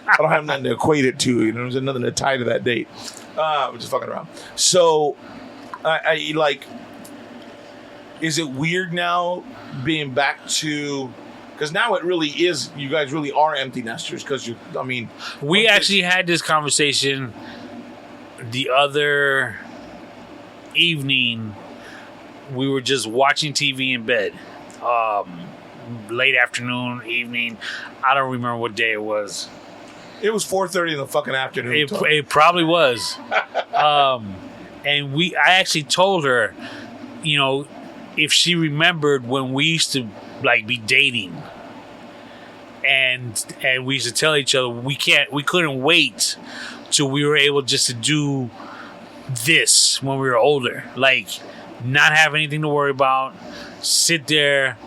I don't have nothing to equate it to. There's nothing to tie to that date. I'm just fucking around. So, I like. Is it weird now being back to? Because now it really is. You guys really are empty nesters. Because we actually had this conversation the other evening. We were just watching TV in bed. Late afternoon, evening. I don't remember what day it was. It was 4:30 in the fucking afternoon. It probably was. And I actually told her, if she remembered when we used to be dating, and we used to tell each other we couldn't wait till we were able just to do this when we were older, not have anything to worry about, sit there,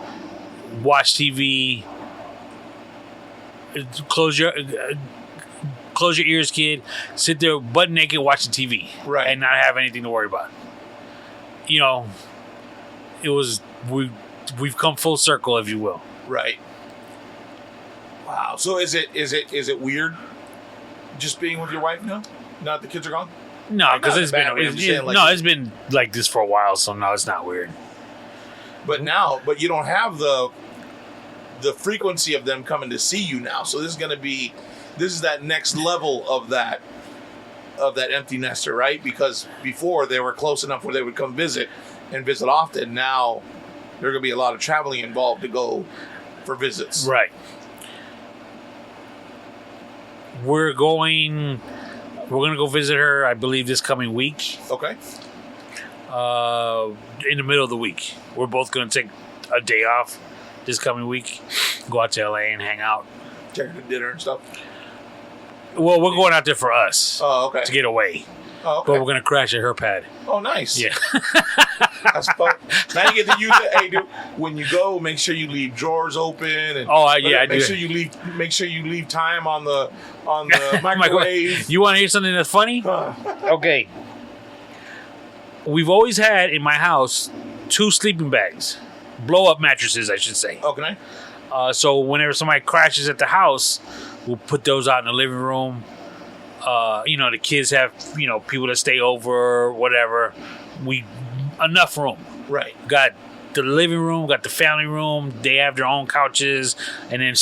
watch TV, close your ears, kid. Sit there butt naked watching TV, right, and not have anything to worry about. It was we've come full circle, if you will. Right. Wow. So is it weird just being with your wife now? Now that the kids are gone? No, because it's been like this for a while, so no, it's not weird. But you don't have the frequency of them coming to see you now. So this is that next level of that empty nester, right? Because before they were close enough where they would come visit and visit often. Now there's going to be a lot of traveling involved to go for visits. Right. We're going to go visit her, I believe, this coming week. Okay. In the middle of the week. We're both going to take a day off this coming week. Go out to LA and hang out. Take her to dinner and stuff. Well, we're going out there for us. Oh, okay. To get away. Oh, okay. But we're going to crash at her pad. Oh, nice. Yeah. That's fun. Now you get to use it. Hey, dude, when you go, make sure you leave drawers open. And I do. Make sure you leave time on the microwave. You want to hear something that's funny? Okay. We've always had in my house 2 sleeping bags, blow-up mattresses, I should say. Okay. So whenever somebody crashes at the house, we'll put those out in the living room. The kids have, people that stay over, whatever. Enough room. Right. Got the living room, got the family room. They have their own couches, and then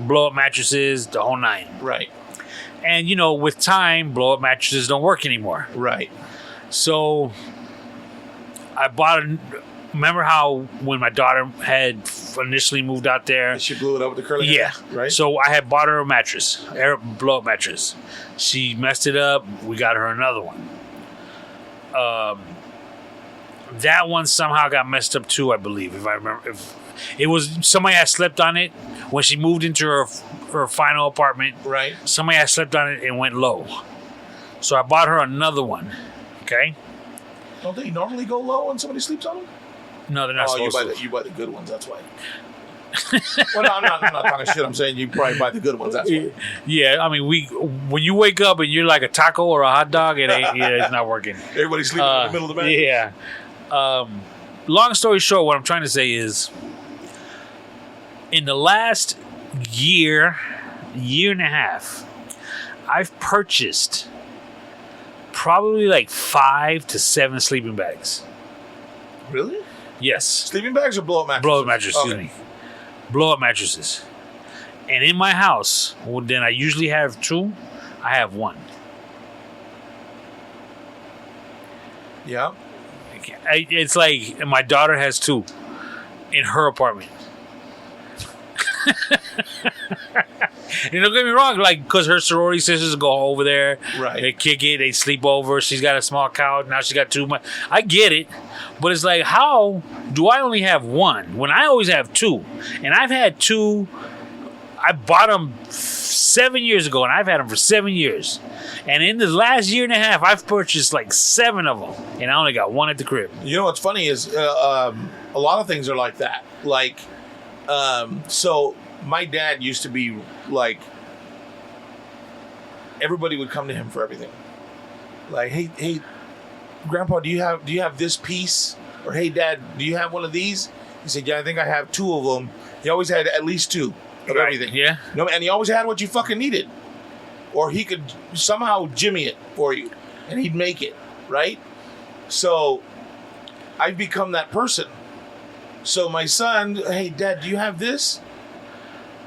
blow-up mattresses, the whole 9. Right. And, with time, blow-up mattresses don't work anymore. Right. So I bought remember how when my daughter had initially moved out there, she blew it up with the curling iron, right? So I had bought her a mattress, blow-up mattress. She messed it up. We got her another one. That one somehow got messed up too, I believe. If I remember, if it was somebody had slept on it when she moved into her final apartment. Right. Somebody had slept on it and went low. So I bought her another one. Okay. Don't they normally go low when somebody sleeps on them? No, they're not supposed to. You buy the good ones, that's why. Well, no, I'm not talking shit. I'm saying you probably buy the good ones, that's why. Yeah, when you wake up and you're like a taco or a hot dog, it's not working. Everybody's sleeping in the middle of the bed. Yeah. Long story short, what I'm trying to say is, in the last year and a half, I've purchased probably like 5 to 7 sleeping bags. Really? Yes. Sleeping bags or blow-up mattresses? Blow-up mattresses, excuse me. Blow-up mattresses. And in my house, then I usually have 2. I have 1. Yeah. it's like my daughter has 2 in her apartment. And don't get me wrong, like, because her sorority sisters go over there, Right. They kick it, they sleep over. She's got a small couch now. She's got 2. I get it, but it's like, how do I only have 1 when I always have 2? And I've had 2. I bought them 7 years ago, and I've had them for 7 years. And in the last year and a half, I've purchased like 7 of them, and I only got 1 at the crib. You know what's funny is a lot of things are like that. Like, so my dad used to be like, everybody would come to him for everything. Like, hey, Grandpa, do you have this piece? Or hey, Dad, do you have one of these? He said, yeah, I think I have 2 of them. He always had at least 2 of everything. Yeah. No, and he always had what you fucking needed. Or he could somehow jimmy it for you, and he'd make it, right? So I've become that person. So my son, hey, Dad, do you have this?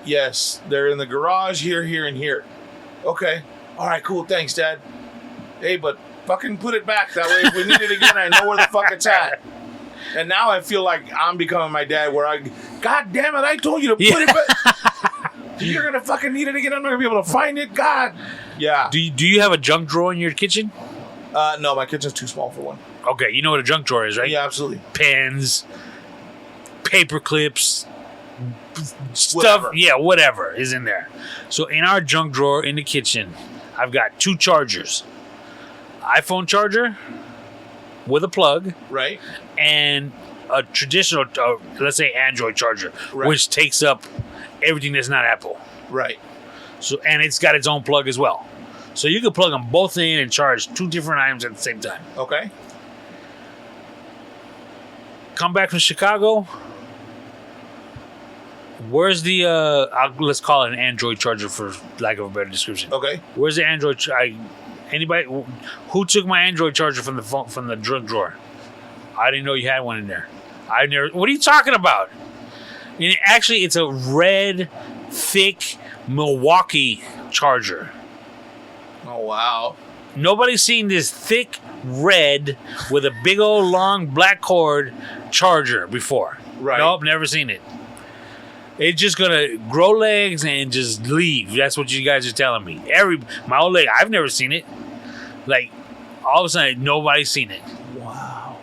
Yes, they're in the garage here, and here. Okay. All right, cool. Thanks, Dad. Hey, but fucking put it back. That way if we need it again, I know where the fuck it's at. And now I feel like I'm becoming my dad where God damn it, I told you to put it back. You're going to fucking need it again. I'm not going to be able to find it. God. Yeah. Do you have a junk drawer in your kitchen? No, my kitchen's too small for one. Okay, you know what a junk drawer is, right? Yeah, absolutely. Pens, paper clips, stuff. Whatever. Yeah, whatever is in there. So in our junk drawer in the kitchen, I've got 2 chargers. iPhone charger with a plug. Right. And a traditional, let's say Android charger, Right. which takes up everything that's not Apple. Right. So, and it's got its own plug as well. So you can plug them both in and charge 2 different items at the same time. Okay. Come back from Chicago. Where's the, let's call it an Android charger for lack of a better description. Okay. Where's the Android? Anybody who took my Android charger from the phone, from the junk drawer? I didn't know you had one in there. I never. What are you talking about? And actually, it's a red, thick Milwaukee Charger. Oh, wow. Nobody's seen this thick red with a big old long black cord charger before. Right. Nope, never seen it. It's just gonna grow legs and just leave. That's what you guys are telling me. My old lady, I've never seen it. Like, all of a sudden, nobody's seen it. Wow.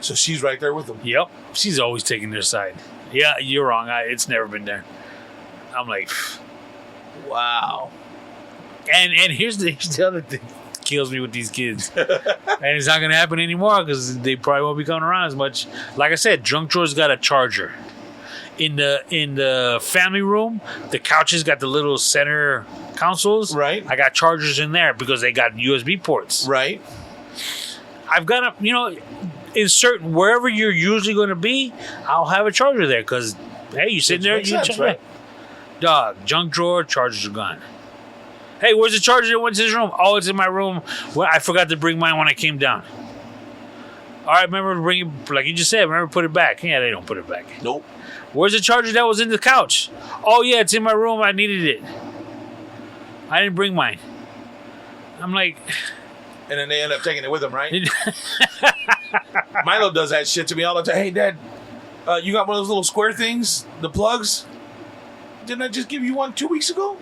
So she's right there with them. Yep, she's always taking their side. Yeah, you're wrong. It's never been there. I'm like, wow. And here's the other thing that kills me with these kids. And it's not gonna happen anymore because they probably won't be coming around as much. Like I said, junk drawer's got a charger. In the family room, the couches got the little center consoles. Right. I got chargers in there because they got USB ports. Right. I've got insert wherever you're usually going to be, I'll have a charger there because, hey, you sitting there, Makes you sense, charge. right? Dog, junk drawer, chargers are gone. Hey, where's the charger that went to this room? Oh, it's in my room. Well, I forgot to bring mine when I came down. All right, remember to bring it, like you just said, remember to put it back. Yeah, they don't put it back. Nope. Where's the charger that was in the couch? Oh, yeah, it's in my room. I needed it. I didn't bring mine. I'm like... And then they end up taking it with them, right? Milo does that shit to me all the time. Hey, Dad, you got one of those little square things? The plugs? Didn't I just give you one 2 weeks ago?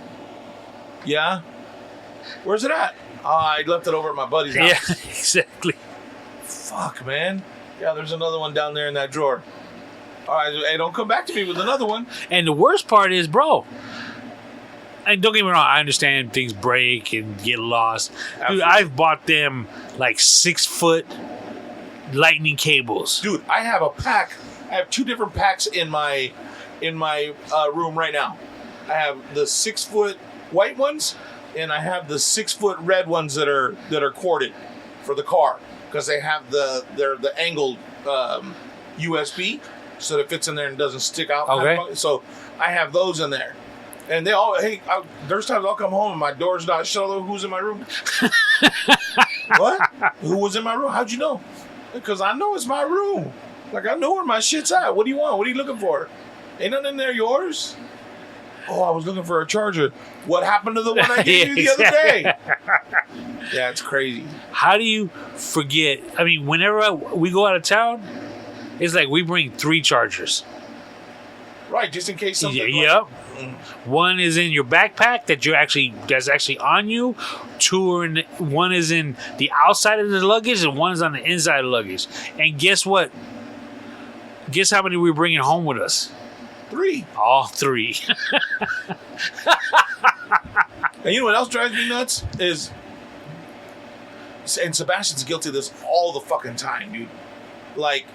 Yeah. Where's it at? I left it over at my buddy's house. Yeah, exactly. Fuck, man. Yeah, there's another one down there in that drawer. All right, hey, don't come back to me with another one. And the worst part is, bro, and don't get me wrong, I understand things break and get lost. Absolutely. Dude, I've bought them like 6-foot lightning cables. Dude, I have a pack. I have 2 different packs in my room right now. I have the 6-foot white ones, and I have the 6-foot red ones that are corded for the car because they have the angled USB. So that it fits in there and doesn't stick out. Okay. So I have those in there. And they all, there's times I'll come home and my door's not shut. Who's in my room? What? Who was in my room? How'd you know? Because I know it's my room. Like, I know where my shit's at. What do you want? What are you looking for? Ain't nothing in there yours? Oh, I was looking for a charger. What happened to the one I gave you the other day? Yeah, it's crazy. How do you forget? I mean, whenever we go out of town, it's like we bring 3 chargers. Right, just in case something. Yep. One is in your backpack that's actually on you. 2 are one is in the outside of the luggage, and one is on the inside of the luggage. And guess what? Guess how many we're bringing home with us? 3. All 3. And you know what else drives me nuts is, and Sebastian's guilty of this all the fucking time, dude. Like,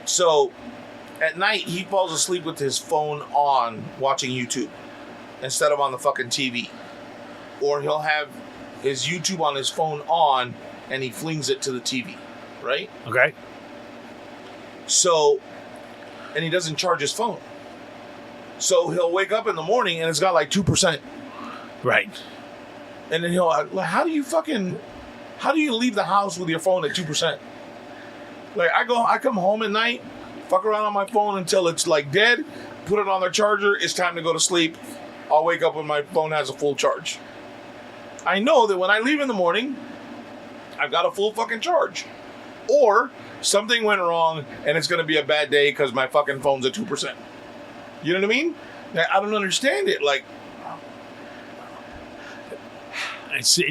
so at night he falls asleep with his phone on watching YouTube instead of on the fucking TV. Or he'll have his YouTube on his phone on and he flings it to the TV, right? Okay. So, and he doesn't charge his phone. So he'll wake up in the morning and it's got like 2%. Right. And then he'll, how do you leave the house with your phone at 2%? Like, I come home at night, fuck around on my phone until it's like dead, put it on the charger, it's time to go to sleep. I'll wake up when my phone has a full charge. I know that when I leave in the morning, I've got a full fucking charge. Or something went wrong and it's going to be a bad day because my fucking phone's at 2%. You know what I mean? I don't understand it. Like,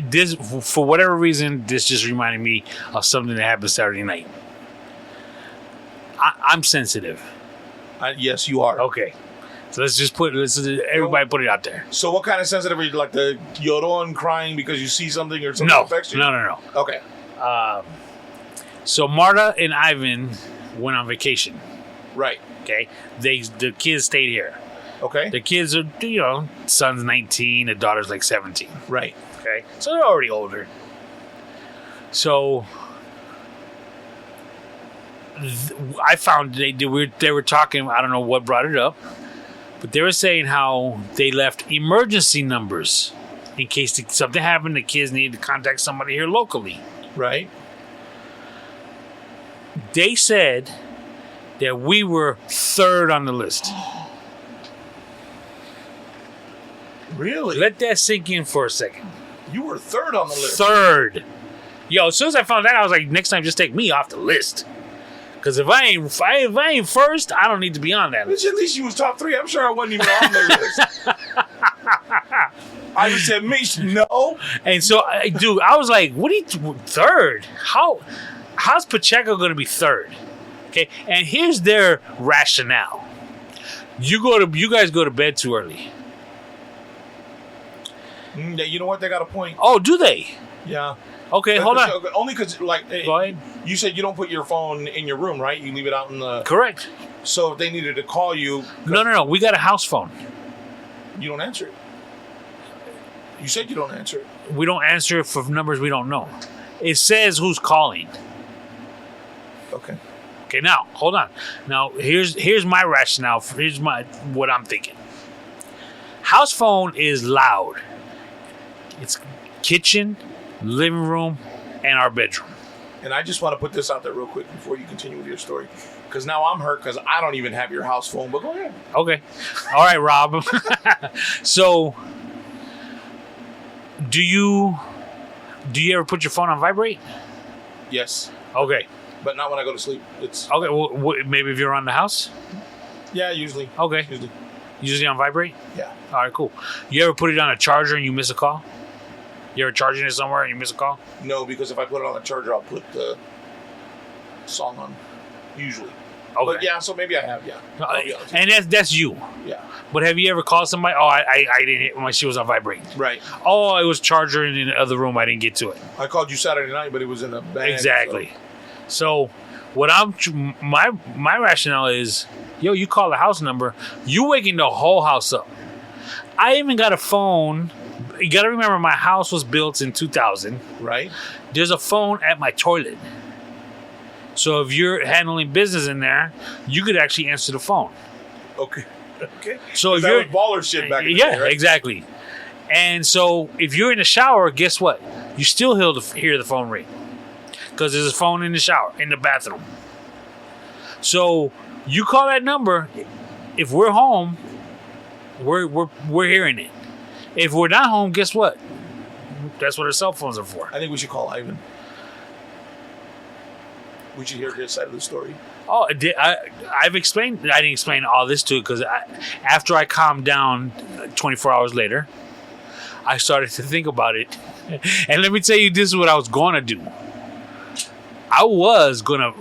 this, for whatever reason, this just reminded me of something that happened Saturday night. I'm sensitive. yes, you are. Okay. So everybody put it out there. So what kind of sensitive are you? Like the llorón crying because you see something or something affects you? No. Okay. So Marta and Ivan went on vacation. Right. Okay. The kids stayed here. Okay. The kids are, son's 19, the daughter's like 17. Right. Okay. So they're already older. So I found they were talking, I don't know what brought it up, but they were saying how they left emergency numbers in case something happened, the kids needed to contact somebody here locally. Right. They said that we were 3rd on the list. Really? Let that sink in for a second. You were 3rd on the list. 3rd. Yo, as soon as I found that, I was like, next time, just take me off the list. Because if I ain't first, I don't need to be on that list. At least you was top 3. I'm sure I wasn't even on the list. I just said, Mish, no. And so, dude, I was like, what are you, 3rd? How's Pacheco going to be 3rd? Okay, and here's their rationale. You guys go to bed too early. You know what? They got a point. Oh, do they? Yeah. Okay, hold on. Only because, like, go ahead. You said you don't put your phone in your room, right? You leave it out in the... Correct. So if they needed to call you... No. We got a house phone. You don't answer it. You said you don't answer it. We don't answer it for numbers we don't know. It says who's calling. Okay. Okay, now, hold on. Now, here's my rationale. Here's what I'm thinking. House phone is loud. It's kitchen, living room, and our bedroom. And I just want to put this out there real quick before you continue with your story. Because now I'm hurt because I don't even have your house phone. But go ahead. Okay. All right, Rob. So, do you ever put your phone on vibrate? Yes. Okay. But not when I go to sleep. It's okay. Well, maybe if you're around the house. Yeah, usually. Okay. Usually on vibrate. Yeah. All right, cool. You ever put it on a charger and you miss a call? You ever charging it somewhere and you miss a call? No, because if I put it on the charger, I'll put the song on. Usually. Okay. But yeah, so maybe I have. Yeah. And that's you. Yeah. But have you ever called somebody? Oh, I didn't hit when she was on vibrate. Right. Oh, it was charger in the other room. I didn't get to it. I called you Saturday night, but it was in a bag. Exactly. So what my rationale is, yo, you call the house number, you waking the whole house up. I even got a phone. You got to remember, my house was built in 2000. Right. There's a phone at my toilet. So if you're handling business in there, you could actually answer the phone. Okay. So if that you're was baller shit back in the day, right? Exactly. And so if you're in the shower, guess what? You still hear the phone ring. Because there's a phone in the shower, in the bathroom. So you call that number. If we're home, we're hearing it. If we're not home, guess what? That's what our cell phones are for. I think we should call Ivan. We should hear his side of the story. Oh, I've explained. I didn't explain all this to it because after I calmed down 24 hours later, I started to think about it. And let me tell you, this is what I was going to do. I was going to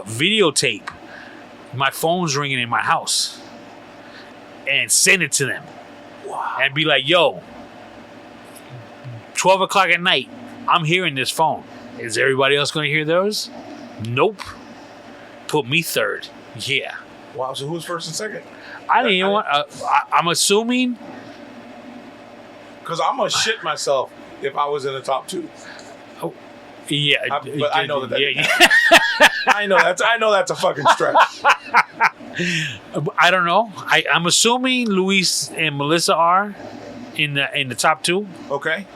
videotape my phone's ringing in my house and send it to them. Wow. And be like, yo, 12 o'clock at night, I'm hearing this phone. Is everybody else going to hear those? Nope. Put me third. Yeah. Wow. So who's first and second? I didn't even want. I'm assuming. Because I'm gonna shit myself if I was in the top 2. Oh, yeah. But I know that. Yeah. I know that's a fucking stretch. I don't know. I'm assuming Luis and Melissa are in the top 2. Okay.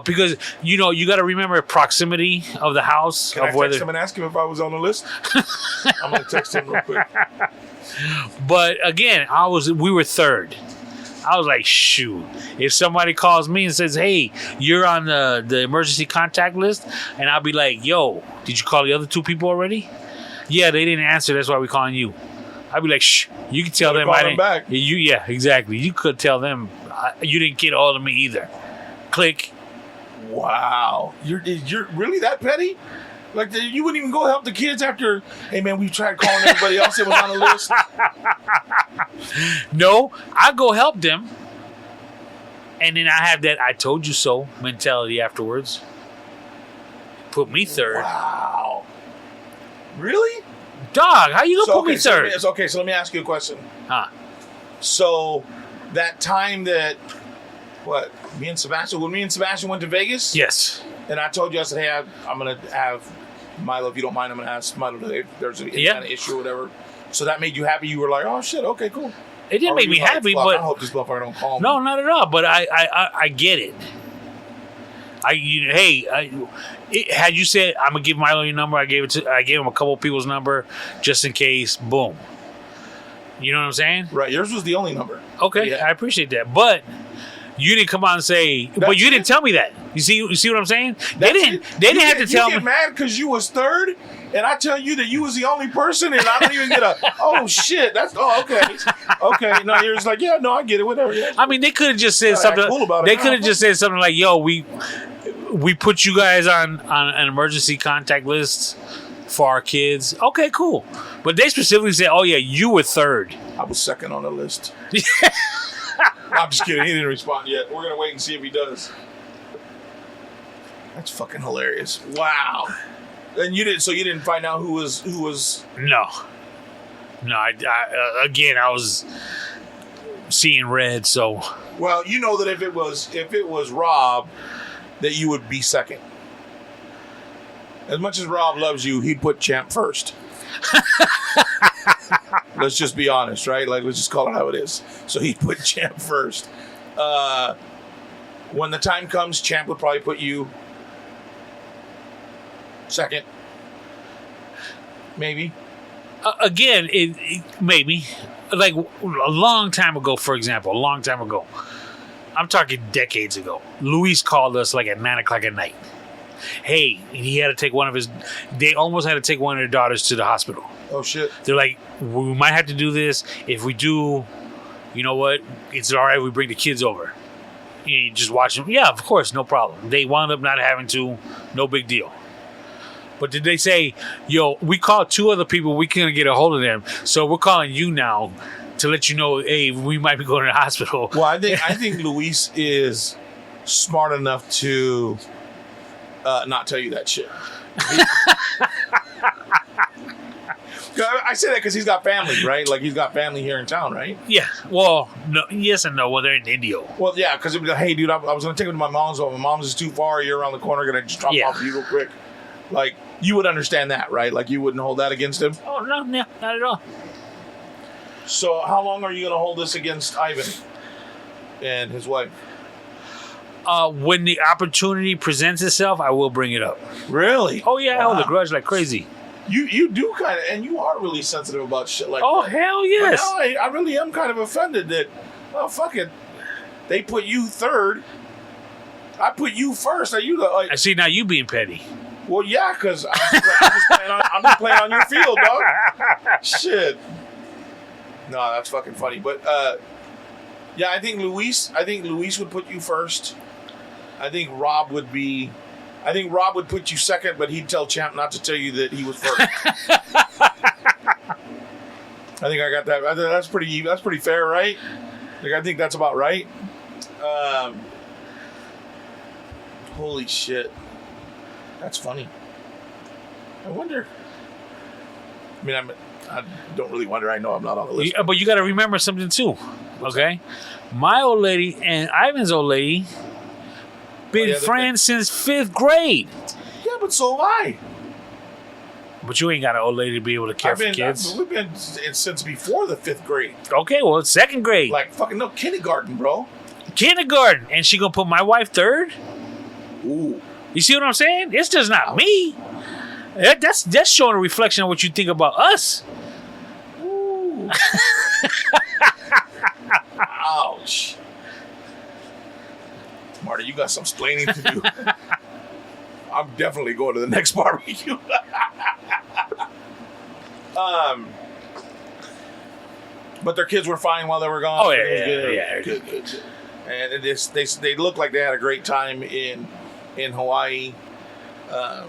Because you got to remember proximity of the house. Can I text him and ask him if I was on the list? I'm gonna text him real quick. But again, we were third. I was like, shoot. If somebody calls me and says, hey, you're on the emergency contact list, and I'll be like, yo, did you call the other 2 people already? Yeah, they didn't answer. That's why we're calling you. I'd be like, shh. You can tell them I didn't. Back. Yeah, exactly. You could tell them you didn't get all of me either. Click. Wow. You're really that petty? Like, you wouldn't even go help the kids after, hey, man, we tried calling everybody else that was on the list? No, I go help them. And then I have that I told you so mentality afterwards. Put me third. Wow. Really? Dog, how you gonna put me third? So let me ask you a question. Huh. So, that time that, when me and Sebastian went to Vegas? Yes. And I told you, I said, hey, I'm going to have Milo, if you don't mind, I'm going to ask Milo if there's any kind of issue or whatever. So that made you happy? You were like, oh, shit, okay, cool. It didn't make me happy, but... I hope this motherfucker don't call me. No, not at all, but I get it. Had you said, I'm going to give Milo your number, I gave him a couple people's number just in case, boom. You know what I'm saying? Right, yours was the only number. Okay, yeah. I appreciate that. But you didn't come out and say, but you didn't tell me that. You see what I'm saying? They didn't have to tell me. You get mad because you was third, and I tell you that you was the only person, and I don't even get oh shit, okay. Okay, no, you're just like, yeah, no, I get it, whatever. Yeah. I mean, they could have just said something. Cool about it. They could have just said something like, yo, we put you guys on an emergency contact list for our kids. Okay, cool. But they specifically said, oh yeah, you were third. I was second on the list. I'm just kidding. He didn't respond yet. We're gonna wait and see if he does. That's fucking hilarious. Wow. And you didn't find out who was. No. I was seeing red. So. Well, you know that if it was Rob, that you would be second. As much as Rob loves you, he'd put Champ first. Let's just be honest, right? Like, let's just call it how it is. So he put Champ first. When the time comes, Champ would probably put you second. Maybe. Again, maybe. Like a long time ago, for example, I'm talking decades ago. Luis called us like at 9 o'clock at night. Hey, he had to take they almost had to take one of their daughters to the hospital. Oh, shit. They're like, we might have to do this. If we do, you know what? It's all right. We bring the kids over. You just watch them. Yeah, of course. No problem. They wound up not having to. No big deal. But did they say, yo, we called 2 other people. We couldn't get a hold of them. So we're calling you now to let you know, hey, we might be going to the hospital. Well, I think Luis is smart enough to not tell you that shit. I say that because he's got family, right? Like, he's got family here in town, right? Yeah. Well, no, yes and no. Well, they're in India. Well, yeah, because it'd be like, hey, dude, I was going to take him to my mom's, but my mom's is too far. You're around the corner. Going to just drop off you real quick. Like, you would understand that, right? Like, you wouldn't hold that against him? Oh, no, not at all. So, how long are you going to hold this against Ivan and his wife? When the opportunity presents itself, I will bring it up. Really? Oh, yeah, wow. I hold a grudge like crazy. You do kind of, and you are really sensitive about shit like that. Oh, hell yes. But now I really am kind of offended that, well, fuck it. They put you third, I put you first. Are you like? I see now you being petty. Well, yeah, because I'm just playing on your field, dog. Shit. No, that's fucking funny. But yeah, I think Luis would put you first. I think Rob would put you second, but he'd tell Champ not to tell you that he was first. I think I got that. That's pretty fair, right? Like, I think that's about right. Holy shit. That's funny. I wonder. I mean, I don't really wonder. I know I'm not on the list. But you got to remember something too, okay? My old lady and Ivan's old lady been friends since 5th grade. Yeah, but so have I. But you ain't got an old lady to be able to care for kids. We've been since before the 5th grade. Okay, well, it's 2nd grade. Like fucking no kindergarten, bro. Kindergarten, and she gonna put my wife 3rd. Ooh. You see what I'm saying? It's just not me. That's showing a reflection of what you think about us. Ooh. Ouch. Marty, you got some explaining to do. I'm definitely going to the next barbecue. But their kids were fine while they were gone. Oh yeah. Good. And they looked like they had a great time in Hawaii. I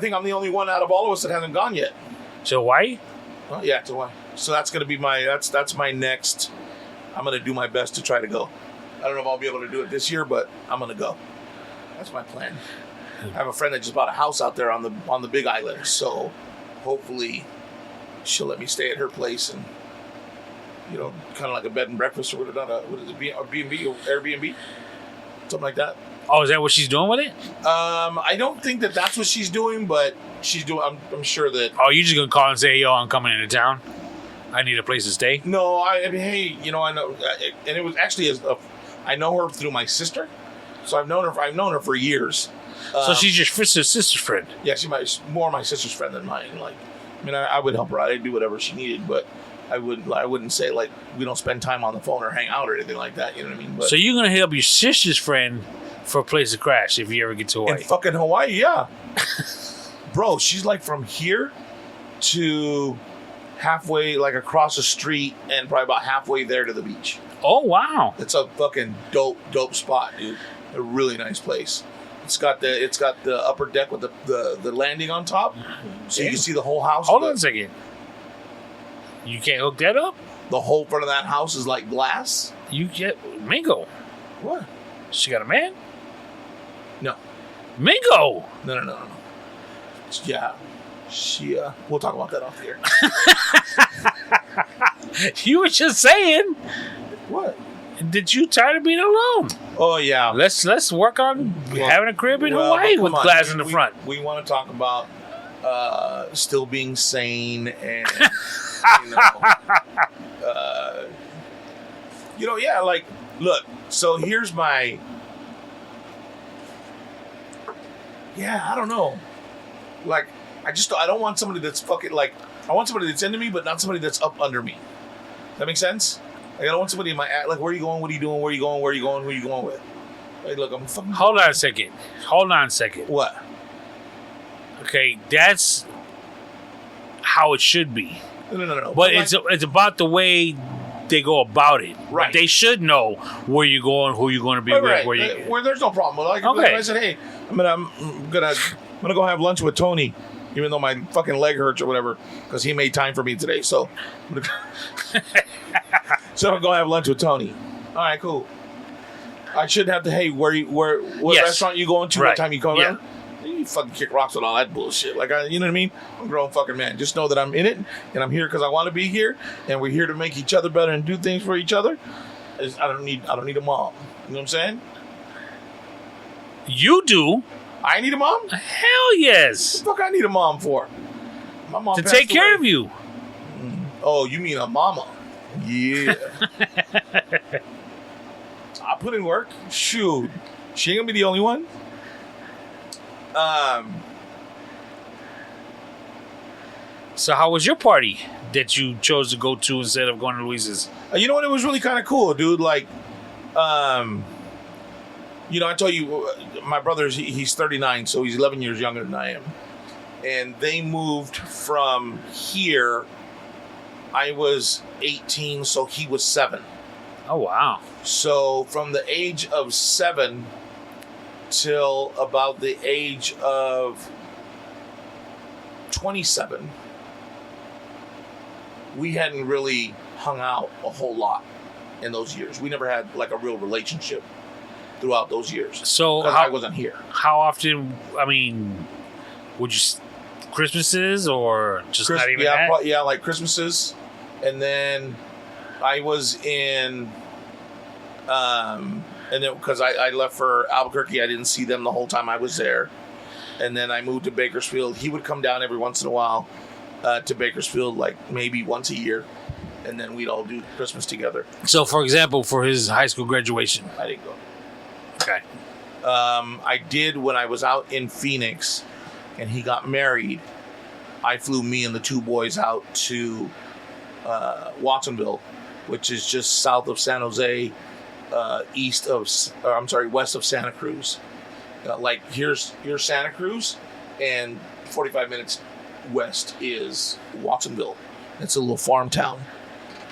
think I'm the only one out of all of us that hasn't gone yet. To Hawaii? Well, yeah, to Hawaii. So that's gonna be that's my next. I'm gonna do my best to try to go. I don't know if I'll be able to do it this year, but I'm gonna go. That's my plan. I have a friend that just bought a house out there on the Big Island, so hopefully she'll let me stay at her place and, you know, kind of like a bed and breakfast or what is it, B&B or Airbnb, something like that. Oh, is that what she's doing with it? I don't think that's what she's doing, but she's doing. I'm sure that. Oh, you just gonna call and say, "Yo, I'm coming into town. I need a place to stay." No, I mean, hey, you know, I know, and it was actually I know her through my sister, so I've known her for years. So she's your sister's friend. Yeah, she's more my sister's friend than mine. Like, I mean, I would help her out. I'd do whatever she needed, but I wouldn't say like we don't spend time on the phone or hang out or anything like that. You know what I mean? But, so you're gonna help your sister's friend for a place to crash if you ever get to Hawaii. In fucking Hawaii, yeah. Bro, she's like from here to halfway, like across the street, and probably about halfway there to the beach. Oh wow! It's a fucking dope spot, dude. A really nice place. It's got the upper deck with the landing on top, so you can see the whole house. Hold on a second. You can't hook that up? The whole front of that house is like glass. You get Mingo. What? She got a man? No. Mingo. No. Yeah. She. We'll talk about that off the air. You were just saying. What? Did you tired of being alone? Oh yeah. Let's work on having a crib in Hawaii with glass in the front. We want to talk about still being sane and yeah. Like, look. So here's my. Yeah, I don't know. Like, I don't want somebody that's fucking like. I want somebody that's into me, but not somebody that's up under me. Does that make sense? Like, I don't want somebody in my like. Where are you going? What are you doing? Where are you going? Where are you going? Who are you going with? Like, look, I'm fucking. Hold on a second. What? Okay, that's how it should be. No. But it's about the way they go about it. Right. But they should know where you're going, who you're going to be with. Right. Where Where there's no problem. Like, okay. I said, hey, I'm gonna go have lunch with Tony, even though my fucking leg hurts or whatever, because he made time for me today. So, I'm gonna go have lunch with Tony. All right, cool. I shouldn't have to. Hey, what restaurant you going to? Right. What time you coming? Yeah. You fucking kick rocks with all that bullshit. Like, you know what I mean? I'm a grown fucking man. Just know that I'm in it, and I'm here because I want to be here, and we're here to make each other better and do things for each other. I don't need a mom. You know what I'm saying? You do. I need a mom? Hell yes. What the fuck I need a mom for? My mom to passed take care away. of you. Oh, you mean a mama? Yeah. I put in work. Shoot. She ain't gonna be the only one. So how was your party that you chose to go to instead of going to Louise's? You know what? It was really kind of cool, dude. Like, I told you, my brother's he's 39, so he's 11 years younger than I am, and they moved from here. I was 18, so he was 7. Oh wow! So from the age of 7 till about the age of 27, we hadn't really hung out a whole lot in those years. We never had like a real relationship throughout those years. So because I wasn't here. How often? I mean, would you Christmases or just not even that? Yeah, like Christmases, and then I was in, and then because I left for Albuquerque, I didn't see them the whole time I was there, and then I moved to Bakersfield. He would come down every once in a while to Bakersfield, like maybe once a year, and then we'd all do Christmas together. So, for example, for his high school graduation, I didn't go. Okay. I did when I was out in Phoenix, and he got married. I flew me and the 2 boys out to Watsonville, which is just south of San Jose, west of Santa Cruz. Like here's Santa Cruz, and 45 minutes west is Watsonville. It's a little farm town,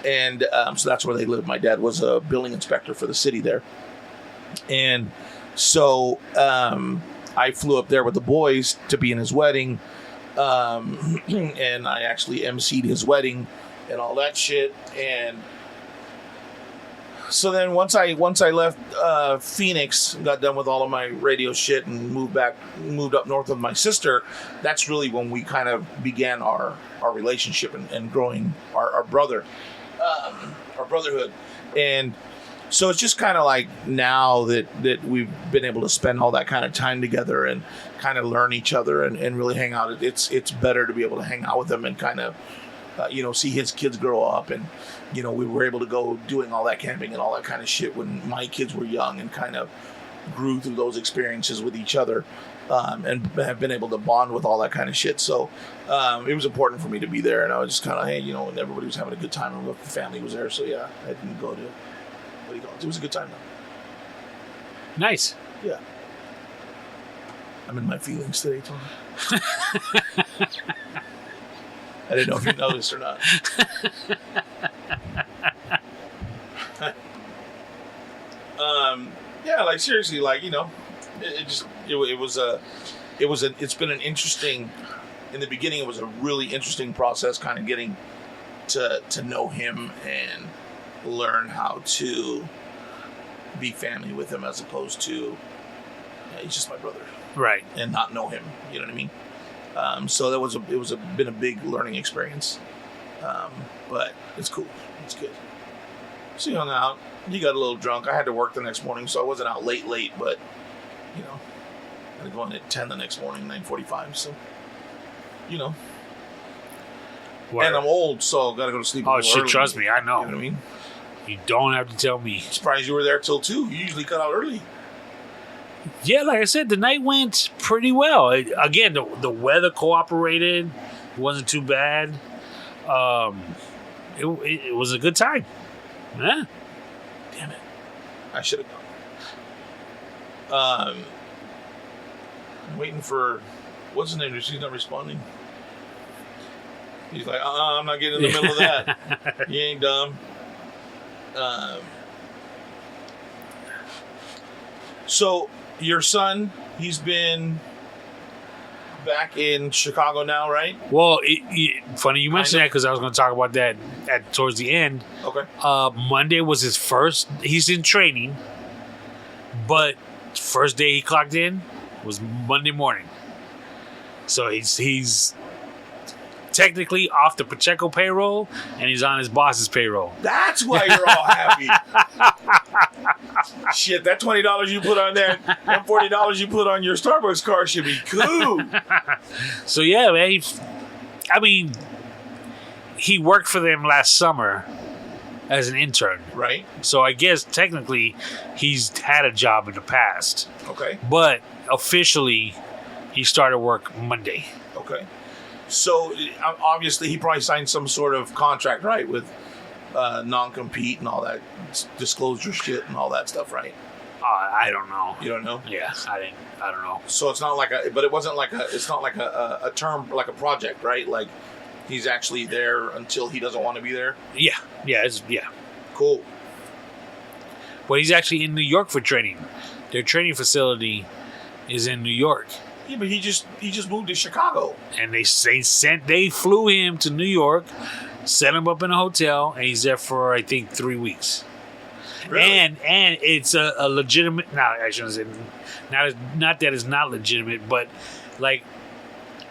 and so that's where they lived. My dad was a building inspector for the city there, and so I flew up there with the boys to be in his wedding, and I actually emceed his wedding and all that shit. And so then once I left Phoenix, got done with all of my radio shit, and moved up north with my sister, that's really when we kind of began our relationship and growing our brotherhood. And so it's just kind of like now that we've been able to spend all that kind of time together and kind of learn each other and really hang out. It's better to be able to hang out with them and kind of, see his kids grow up. And, we were able to go doing all that camping and all that kind of shit when my kids were young, and kind of grew through those experiences with each other, and have been able to bond with all that kind of shit. So it was important for me to be there. And I was just kind of, hey, and everybody was having a good time, and the family was there. So yeah, I didn't go to... It was a good time, though. Nice. Yeah. I'm in my feelings today, Tony. I didn't know if you noticed or not. Yeah, like seriously, like it's been an interesting. In the beginning, it was a really interesting process, kind of getting to know him and learn how to be family with him, as opposed to he's just my brother, right? And not know him. You know what I mean? So that been a big learning experience, but it's cool. It's good. So you hung out. You got a little drunk. I had to work the next morning, so I wasn't out late, but I had to go in at 10 the next morning, 9:45. So Word. And I'm old, so got to go to sleep. Oh shit! Trust me, I know. You know what I mean? You don't have to tell me. Surprised you were there till 2. You usually cut out early. Yeah, like I said, the night went pretty well. Again, the weather cooperated. It wasn't too bad. It was a good time. Yeah. Damn it. I should have gone. I'm waiting for... What's his name? She's not responding. He's like, I'm not getting in the middle of that. You ain't dumb. So... Your son, he's been back in Chicago now, right? Well, funny you mentioned that, because I was going to talk about that towards the end. Okay. Monday was his first. He's in training, but first day he clocked in was Monday morning. So he's technically off the Pacheco payroll, and he's on his boss's payroll. That's why you're all happy. Shit, that $20 you put on there, that $40 you put on your Starbucks card should be cool. So yeah, man. He worked for them last summer as an intern, right? So I guess technically he's had a job in the past. Okay. But officially, he started work Monday. Okay. So obviously he probably signed some sort of contract, right, with non-compete and all that disclosure shit and all that stuff, right? I don't know. You don't know? Yeah, I don't know. So it's not like it's not like a term, like a project, right? Like he's actually there until he doesn't want to be there. Yeah. Cool. But he's actually in New York for training. Their training facility is in New York. Yeah, but he just moved to Chicago. And they flew him to New York, set him up in a hotel, and he's there for I think 3 weeks. Really? And it's a legitimate. Now I shouldn't say not that it's not legitimate, but like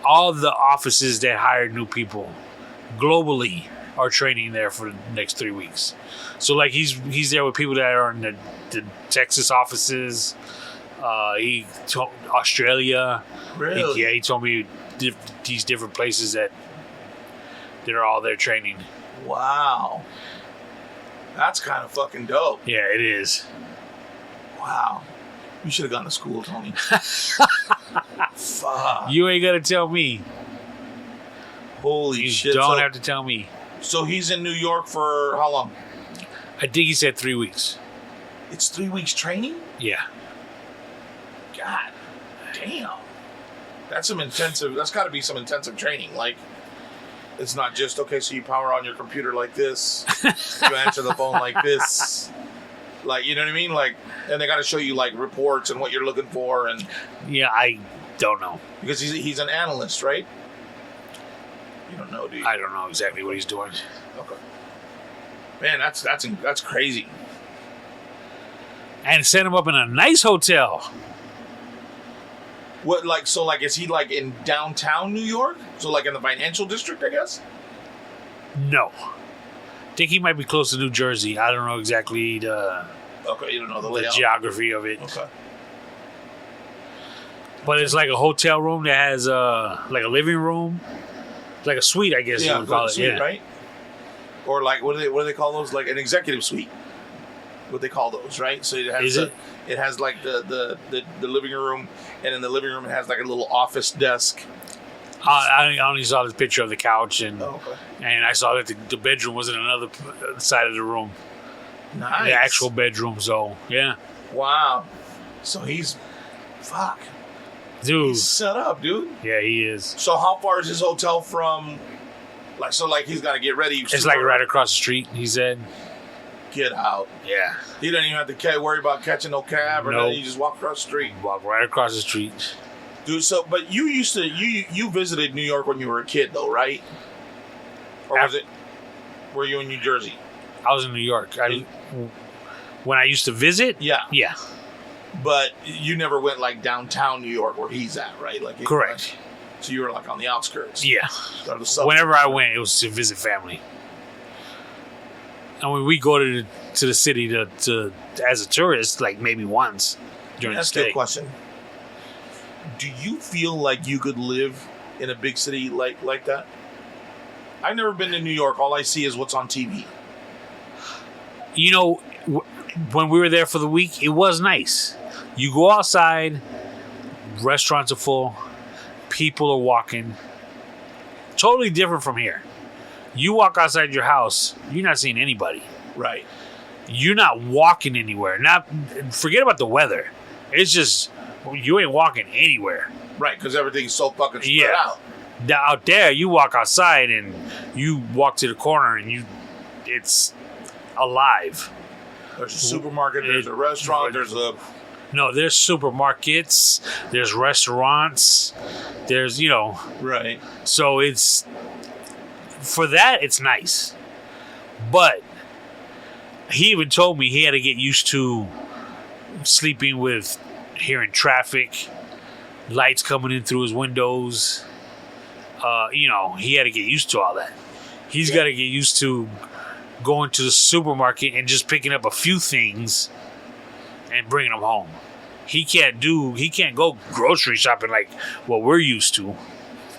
all the offices that hire new people globally are training there for the next 3 weeks. So like he's there with people that are in the Texas offices. He told Australia. Really? He told me these different places that are all there training. Wow. That's kind of fucking dope. Yeah, it is. Wow. You should have gone to school, Tony. Fuck. You ain't gonna tell me. Holy You shit. don't have to tell me. So he's in New York for how long? I think he said 3 weeks. It's 3 weeks training? Yeah. God damn. That's got to be some intensive training. Like, it's not just, okay, so you power on your computer like this, you answer the phone like this. Like, you know what I mean? Like, and they got to show you, like, reports and what you're looking for. And Yeah, I don't know. because he's an analyst, right? You don't know, do you? I don't know exactly what he's doing. Okay. Man, that's crazy. And set him up in a nice hotel. What, like, so, like, is he, like, in downtown New York? So, like, in the financial district, I guess? No. I think he might be close to New Jersey. I don't know exactly the Okay, you don't know the layout. geography of it. Okay. But it's like a hotel room that has like a living room. Like a suite, I guess you would call it. Suite, Yeah. right? Or like what do they call those? Like an executive suite. What they call those, right? So it has it has like the living room, and in the living room it has like a little office desk. I only saw this picture of the couch, and Okay. and I saw that the bedroom was in another side of the room. Nice. The actual bedroom, so yeah. Wow. So he's Dude. he's set up, dude. Yeah, he is. So how far is his hotel from? Like, so like he's got to get ready. It's like right across the street, he said. Get out. Yeah. He doesn't even have to worry about catching no cab or Nope. nothing. You just walk across the street. Walk right across the street. Dude, so, but you used to, you visited New York when you were a kid, though, right? Or were you in New Jersey? I was in New York. When I used to visit? Yeah. Yeah. But you never went, like, downtown New York where he's at, right? Like, Correct. So you were, like, on the outskirts. Yeah. Or the suburbs. Whenever I went, it was to visit family. And when we go to the city to as a tourist, like maybe once during the That's a stay. good question. Do you feel like you could live in a big city like that? I've never been to New York. All I see is what's on TV. You know, when we were there for the week, it was nice. You go outside, restaurants are full, people are walking. Totally different from here. You walk outside your house, you're not seeing anybody. Right. You're not walking anywhere. Forget about the weather. It's just you ain't walking anywhere. Right, because everything's so fucking spread out. Out there, you walk outside and you walk to the corner and it's alive. There's a supermarket, there's a restaurant, there's supermarkets, there's restaurants, there's, Right. So for that, it's nice. But he even told me he had to get used to sleeping with hearing traffic, lights coming in through his windows. He had to get used to all that. He's got to get used to going to the supermarket and just picking up a few things and bringing them home. He can't go grocery shopping like what we're used to.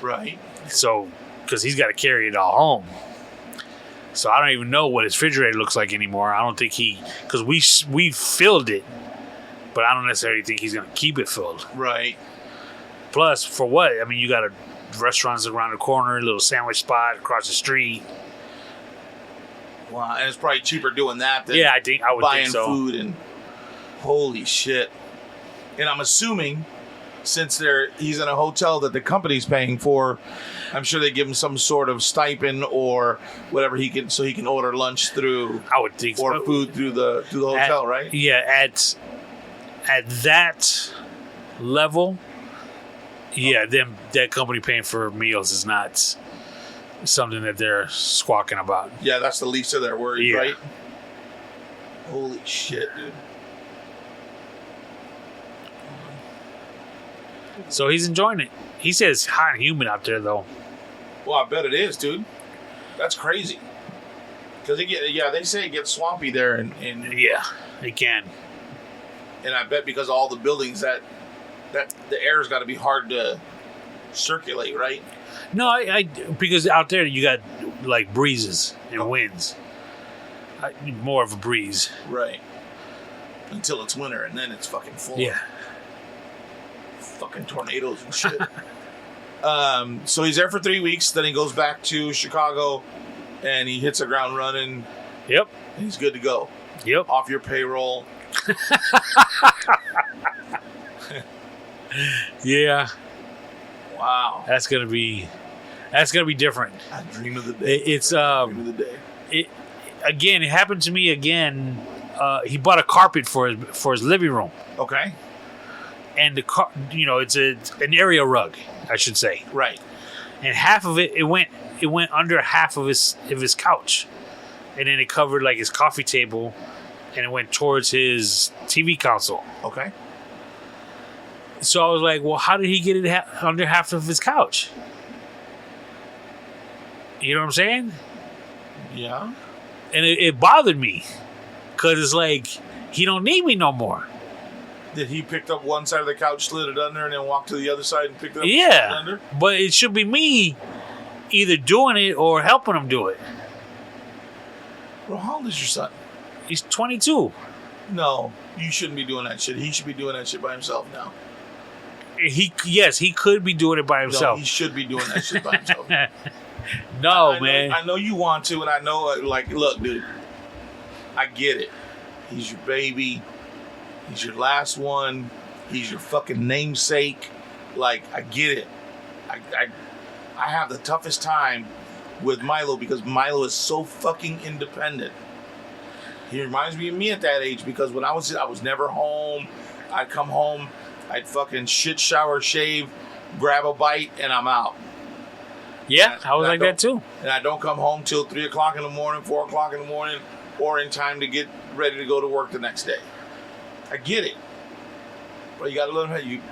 Right. So, because he's got to carry it all home. So I don't even know what his refrigerator looks like anymore. I don't think because we filled it, but I don't necessarily think he's going to keep it filled. Right. Plus, for what? I mean, you got restaurants around the corner, a little sandwich spot across the street. Wow, and it's probably cheaper doing that than I would buying think so. food and. Holy shit. And I'm assuming, since he's in a hotel that the company's paying for, I'm sure they give him some sort of stipend or whatever he can order lunch through. I would think or so. food through the hotel, right? Yeah, at that level, yeah, that company paying for meals is not something that they're squawking about. Yeah, that's the least of their worries, Yeah. right? Holy shit, dude. So he's enjoying it. He says it's hot and humid out there, though. Well, I bet it is, dude. That's crazy. Because they say it gets swampy there, and Yeah, he can. And I bet because of all the buildings that the air's got to be hard to circulate, right? No, I because out there you got like breezes and winds. More of a breeze. Right. Until it's winter, and then it's fucking full. Yeah. Fucking tornadoes and shit. So he's there for 3 weeks. Then he goes back to Chicago, and he hits the ground running. Yep. And he's good to go. Yep. Off your payroll. Yeah. Wow. That's gonna be different. I dream of the day. It's dream of the day. It happened to me again. He bought a carpet for his living room. Okay. And it's an area rug, I should say. Right. And half of it went under half of his couch, and then it covered like his coffee table, and it went towards his TV console. Okay. So I was like, well, how did he get it under half of his couch? You know what I'm saying? Yeah. And it bothered me because it's like he don't need me no more. Did he pick up one side of the couch, slid it under, and then walk to the other side and pick it up? Yeah, under? but it should be me either doing it or helping him do it. Bro, how old is your son? He's 22. No, you shouldn't be doing that shit. He should be doing that shit by himself now. He could be doing it by himself. No, he should be doing that shit by himself. No, man. I know you want to, and I know, look, dude, I get it. He's your baby. He's your last one. He's your fucking namesake. I get it. I have the toughest time with Milo because Milo is so fucking independent. He reminds me of me at that age because when I was never home. I'd come home, I'd fucking shit, shower, shave, grab a bite, and I'm out. Yeah, I was like that too. And I don't come home till 3 o'clock in the morning, 4 o'clock in the morning, or in time to get ready to go to work the next day. I get it. But you gotta let him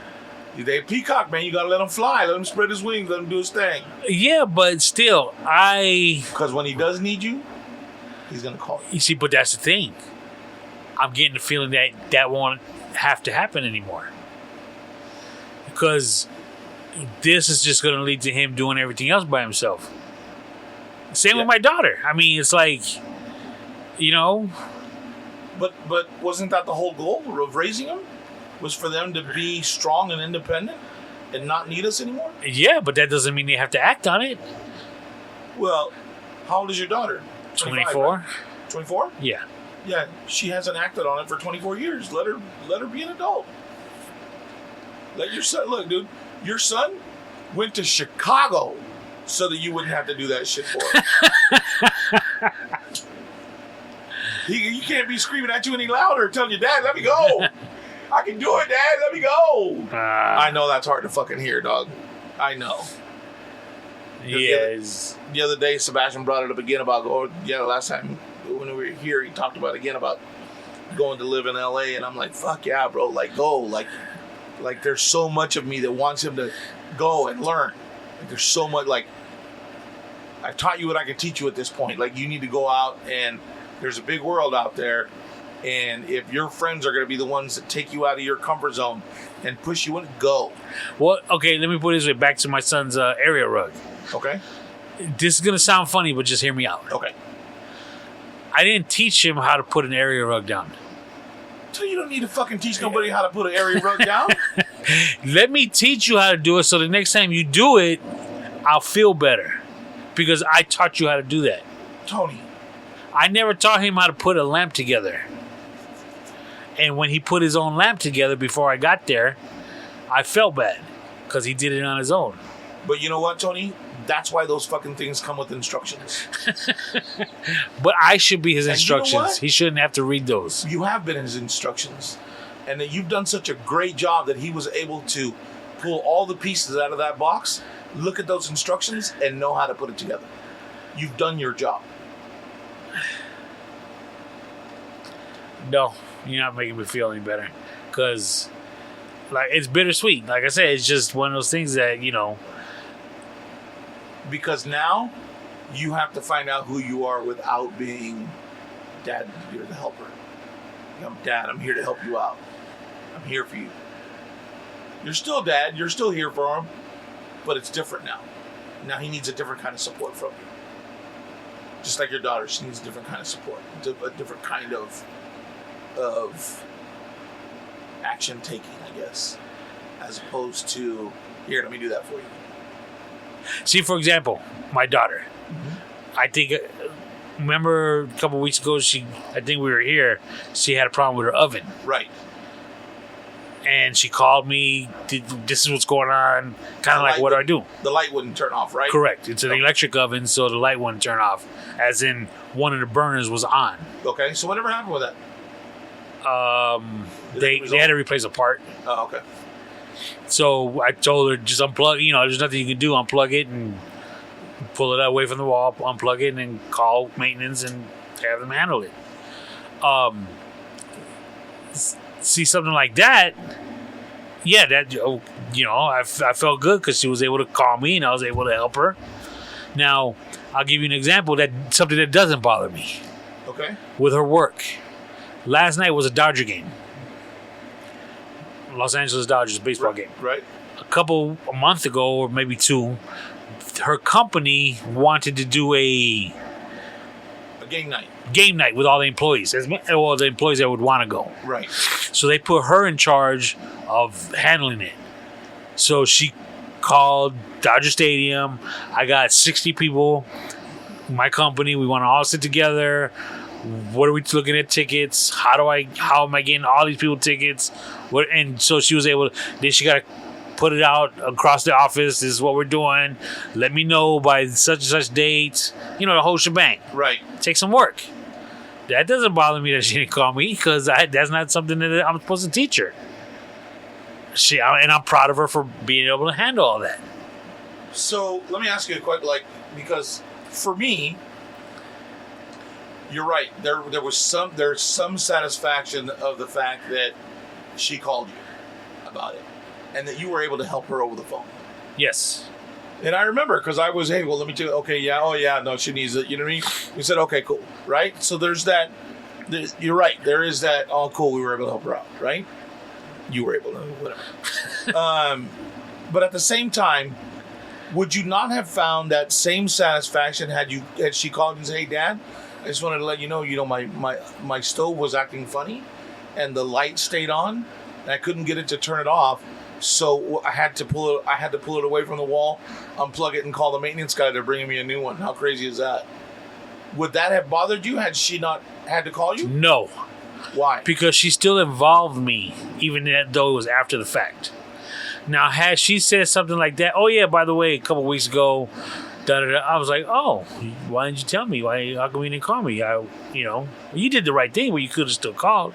they peacock, man. You gotta let him fly. Let him spread his wings. Let him do his thing. Yeah, but still, because when he does need you, he's gonna call you. You see, but that's the thing. I'm getting the feeling that won't have to happen anymore. Because this is just going to lead to him doing everything else by himself. Same with my daughter. I mean, it's like, But wasn't that the whole goal of raising them? Was for them to be strong and independent and not need us anymore? Yeah, but that doesn't mean they have to act on it. Well, how old is your daughter? 24. Right? 24? Yeah. Yeah, she hasn't acted on it for 24 years. Let her be an adult. Let your son, look, dude, your son went to Chicago so that you wouldn't have to do that shit for him. He can't be screaming at you any louder, telling you, Dad, let me go. I can do it, Dad, let me go. I know that's hard to fucking hear, dog. I know. Yes. The other day, Sebastian brought it up again about, last time when we were here, he talked about again about going to live in LA, and I'm like, fuck yeah, bro, go. Like there's so much of me that wants him to go and learn. There's so much, I've taught you what I can teach you at this point. You need to go out, and there's a big world out there, and if your friends are going to be the ones that take you out of your comfort zone and push you in, go. Well, okay, let me put it this way, back to my son's area rug. Okay. This is going to sound funny, but just hear me out. Okay. I didn't teach him how to put an area rug down. So you don't need to fucking teach nobody how to put an area rug down? Let me teach you how to do it so the next time you do it, I'll feel better. Because I taught you how to do that. Tony. I never taught him how to put a lamp together. And when he put his own lamp together before I got there, I felt bad because he did it on his own. But you know what, Tony? That's why those fucking things come with instructions. But I should be his instructions. You know what? He shouldn't have to read those. You have been his instructions. And that you've done such a great job that he was able to pull all the pieces out of that box, look at those instructions, and know how to put it together. You've done your job. No, you're not making me feel any better. Because, like, it's bittersweet. Like I said, it's just one of those things that, Because now you have to find out who you are without being Dad, you're the helper. I'm Dad, I'm here to help you out. I'm here for you. You're still Dad, you're still here for him, but it's different now. Now he needs a different kind of support from you. Just like your daughter, she needs a different kind of support, a different kind of action taking, I guess, as opposed to, here, let me do that for you. See, for example, my daughter. Mm-hmm. I think, remember a couple weeks ago, I think we were here, she had a problem with her oven. Right. And she called me, this is what's going on, kind of like, what do I do? The light wouldn't turn off, right? Correct. It's an electric oven, so the light wouldn't turn off, as in one of the burners was on. Okay, so whatever happened with that? They had to replace a part. Oh, okay. So I told her, just unplug, there's nothing you can do, unplug it and pull it away from the wall, unplug it, and then call maintenance and have them handle it. See something like that, yeah, I felt good because she was able to call me and I was able to help her. Now, I'll give you an example something that doesn't bother me. Okay. With her work. Last night was a Dodger game. Los Angeles Dodgers baseball game. Right. A month ago, or maybe 2, her company wanted to do a game night. Game night with all the employees. Well, the employees that would want to go. Right. So they put her in charge of handling it. So she called Dodger Stadium. I got 60 people. My company, we want to all sit together. What are we looking at tickets? How am I getting all these people tickets? And so she was able to, then she got to put it out across the office. This is what we're doing. Let me know by such and such date. The whole shebang. Right. Take some work. That doesn't bother me that she didn't call me because that's not something that I'm supposed to teach her. And I'm proud of her for being able to handle all that. So let me ask you a question, because for me, you're right. There's some satisfaction of the fact that she called you about it, and that you were able to help her over the phone. Yes. And I remember because I was, hey, well, let me tell you, okay, yeah, oh yeah, no, she needs it. You know what I mean? We said, okay, cool, right? So there's that. You're right. There is that. Oh, cool. We were able to help her out, right? You were able to, whatever. But at the same time, would you not have found that same satisfaction had she called and said, hey, Dad, I just wanted to let you know, my stove was acting funny, and the light stayed on, and I couldn't get it to turn it off. So I had to pull it away from the wall, unplug it, and call the maintenance guy to bring me a new one. How crazy is that? Would that have bothered you had she not had to call you? No. Why? Because she still involved me, even though it was after the fact. Now, had she said something like that, oh yeah, by the way, a couple weeks ago, I was like, oh, why didn't you tell me? How come you didn't call me? You did the right thing, but you could have still called.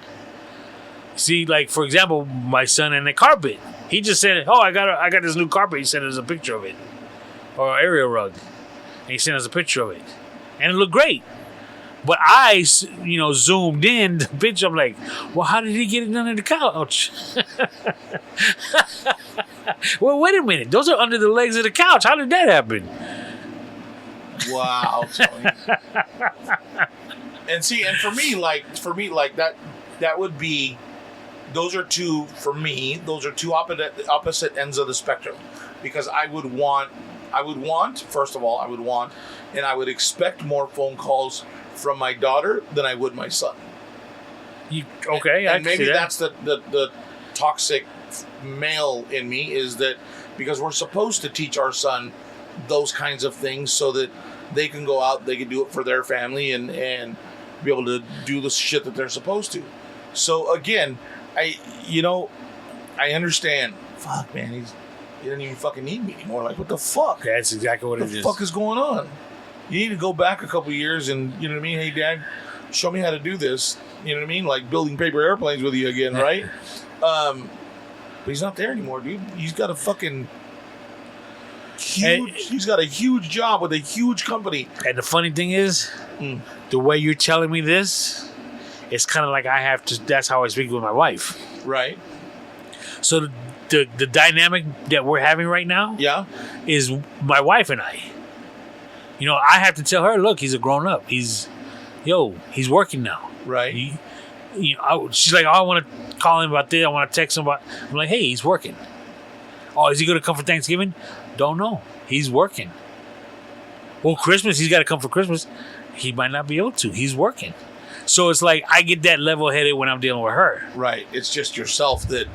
See, like, for example, my son and the carpet. He just said, oh, I got this new carpet. He sent us a picture of it. Or an aerial rug. And he sent us a picture of it. And it looked great. But I, zoomed in the picture. I'm like, well, how did he get it under the couch? Well, wait a minute. Those are under the legs of the couch. How did that happen? Wow, Tony. And see, and for me, that would be, those are two opposite ends of the spectrum. Because I would want, first of all, and I would expect more phone calls from my daughter than I would my son. Okay, and maybe that's the toxic male in me, is that because we're supposed to teach our son those kinds of things so that they can go out, they can do it for their family and be able to do the shit that they're supposed to. So again, I understand. Fuck, man, he doesn't even fucking need me anymore. Like, what the fuck? That's exactly what it is. What the fuck is going on? You need to go back a couple years and, you know what I mean? Hey, Dad, show me how to do this. You know what I mean? Like building paper airplanes with you again, right? But he's not there anymore, dude. He's got a fucking huge. He's got a huge job with a huge company. And the funny thing is, the way you're telling me this, it's kind of like I have to. That's how I speak with my wife. Right. So the dynamic that we're having right now, is my wife and I. You know, I have to tell her, look, he's a grown up. He's working now. Right. She's like, oh, I want to call him about this. I want to text him about. I'm like, hey, he's working. Oh, is he going to come for Thanksgiving? Don't know. He's working. Well, Christmas, he's got to come for Christmas. He might not be able to. He's working. So it's like I get that level-headed when I'm dealing with her. Right. It's just yourself that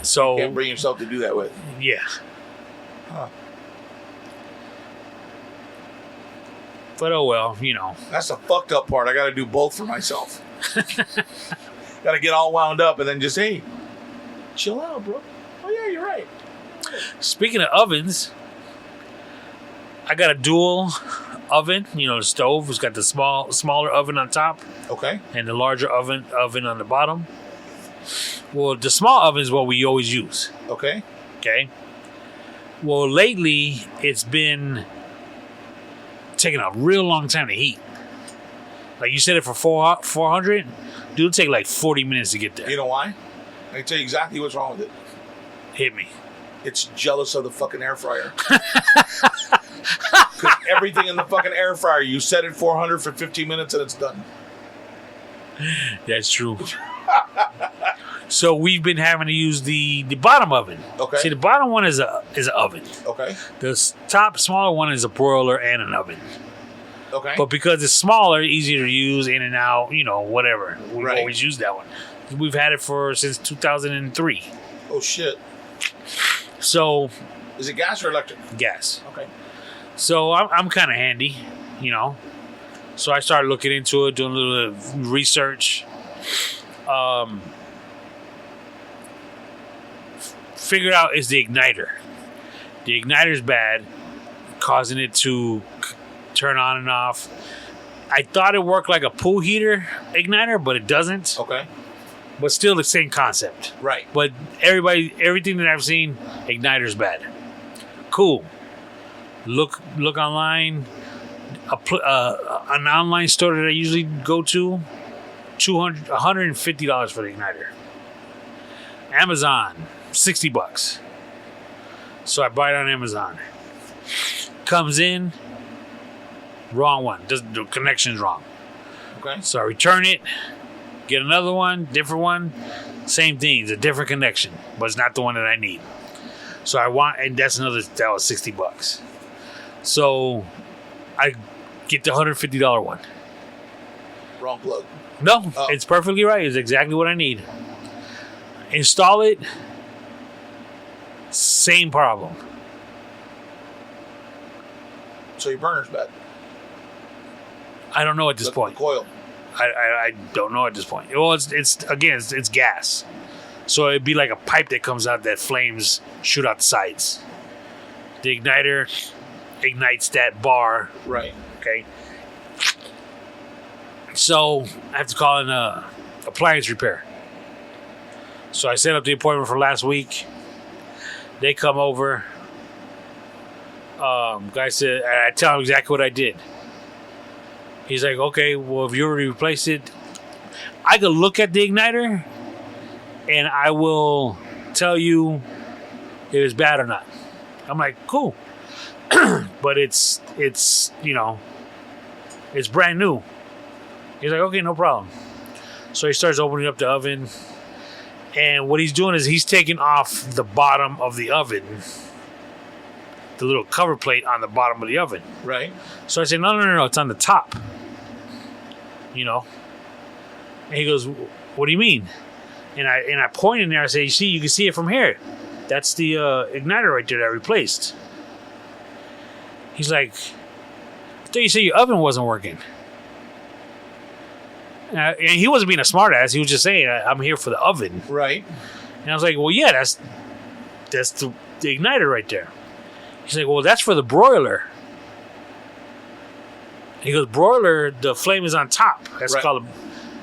you can't bring yourself to do that with. Yeah. Huh. But oh well, you know. That's the fucked up part. I got to do both for myself. Got to get all wound up and then just, hey, chill out, bro. Oh, yeah, you're right. Speaking of ovens, I got a dual oven. You know, the stove has got the smaller oven on top. Okay. And the larger oven on the bottom. Well, the small oven is what we always use. Okay. Okay. Well, lately, it's been taking a real long time to heat. Like you said it for 400, dude, it'll take like 40 minutes to get there. You know why? I can tell you exactly what's wrong with it. Hit me. It's jealous of the fucking air fryer. Because everything in the fucking air fryer, you set it 400 for 15 minutes and it's done. That's true. So we've been having to use the bottom oven. Okay. See, the bottom one is an oven. Okay. The top smaller one is a broiler and an oven. Okay. But because it's smaller, easier to use, in and out, you know, whatever. We've always used that one. We've had it since 2003. Oh, shit. So. Is it gas or electric? Gas. Okay. So I'm kind of handy, you know. So I started looking into it, doing a little research. Figured out is the igniter. The igniter's bad, causing it to turn on and off. I thought it worked like a pool heater igniter, but it doesn't. Okay. But still the same concept. Right. But everything that I've seen, igniter's bad. Cool. Look online. An online store that I usually go to, $150 for the igniter. Amazon, $60. So I buy it on Amazon. Comes in, wrong one. The connection's wrong. Okay. So I return it, get another one, different one, same thing. It's a different connection, but it's not the one that I need. So that was $60. So I get the $150 one. Wrong plug. No, It's perfectly right. It's exactly what I need. Install it. Same problem. So your burner's bad. I don't know at this point. The coil. I don't know at this point. Well, it's gas. So it'd be like a pipe that comes out that flames shoot out the sides. The igniter ignites that bar. Right. Okay. So I have to call in appliance repair. So I set up the appointment for last week. They come over. Guy said, I tell him exactly what I did. He's like, okay, well, if you already replaced it, I could look at the igniter and I will tell you if it's bad or not. I'm like, cool. But it's it's brand new. He's like, okay, no problem. So he starts opening up the oven. And what he's doing is he's taking off the bottom of the oven, the little cover plate on the bottom of the oven. Right. So I said, no, it's on the top. You know? And he goes, what do you mean? And I point in there, I say, you can see it from here. That's the igniter right there that I replaced. He's like, I thought you said your oven wasn't working. And he wasn't being a smartass. He was just saying, I'm here for the oven. Right. And I was like, well, yeah, that's the igniter right there. He's like, well, that's for the broiler. He goes, broiler, the flame is on top. That's Right. called.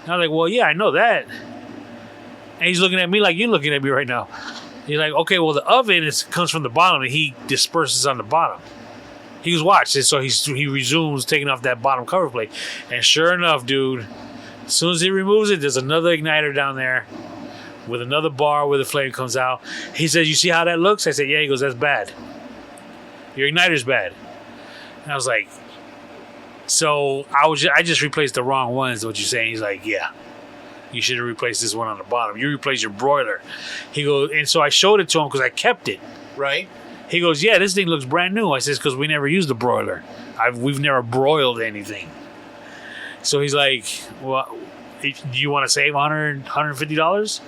And I was like, well, yeah, I know that. And he's looking at me like you're looking at me right now. He's like, okay, well, the oven comes from the bottom, and he disperses on the bottom. He goes, watch. And so he resumes taking off that bottom cover plate. And sure enough, dude, as soon as he removes it, there's another igniter down there with another bar where the flame comes out. He says, you see how that looks? I said, yeah. He goes, that's bad. Your igniter's bad. And I was like, so I just replaced the wrong one, is what you're saying. He's like, yeah. You should have replaced this one on the bottom. You replaced your broiler. He goes, and so I showed it to him because I kept it. Right. He goes, yeah, this thing looks brand new. I says, because we never used the broiler. We've never broiled anything. So he's like, well, do you want to save $150?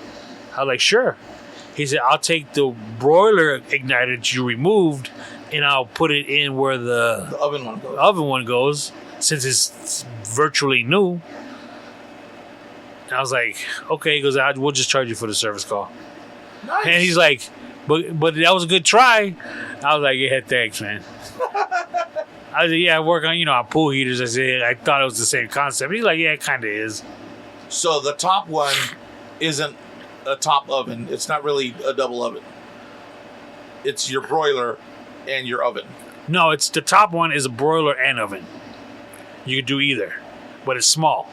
I was like, sure. He said, I'll take the broiler igniter that you removed and I'll put it in where the oven one goes, since it's virtually new. And I was like, okay. He goes, we'll just charge you for the service call. Nice. And he's like, but that was a good try. I was like, yeah, thanks, man. I was like, yeah, I work on pool heaters. I said, I thought it was the same concept. He's like, yeah, it kind of is. So the top one isn't a top oven. It's not really a double oven. It's your broiler and your oven. No, it's the top one is a broiler and oven. You could do either, but it's small.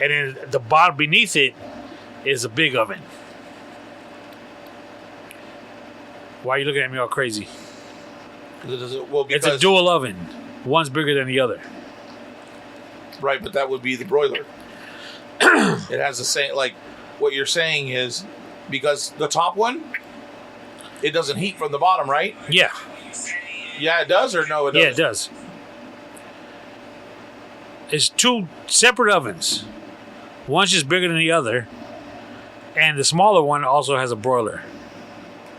And then the bottom beneath it is a big oven. Why are you looking at me all crazy? Because it's a dual oven. One's bigger than the other. Right, but that would be the broiler. It has the same, like, what you're saying is, because the top one, it doesn't heat from the bottom, right? Yeah. Yeah, it does, or no, it doesn't? Yeah, it does. It's two separate ovens. One's just bigger than the other. And the smaller one also has a broiler.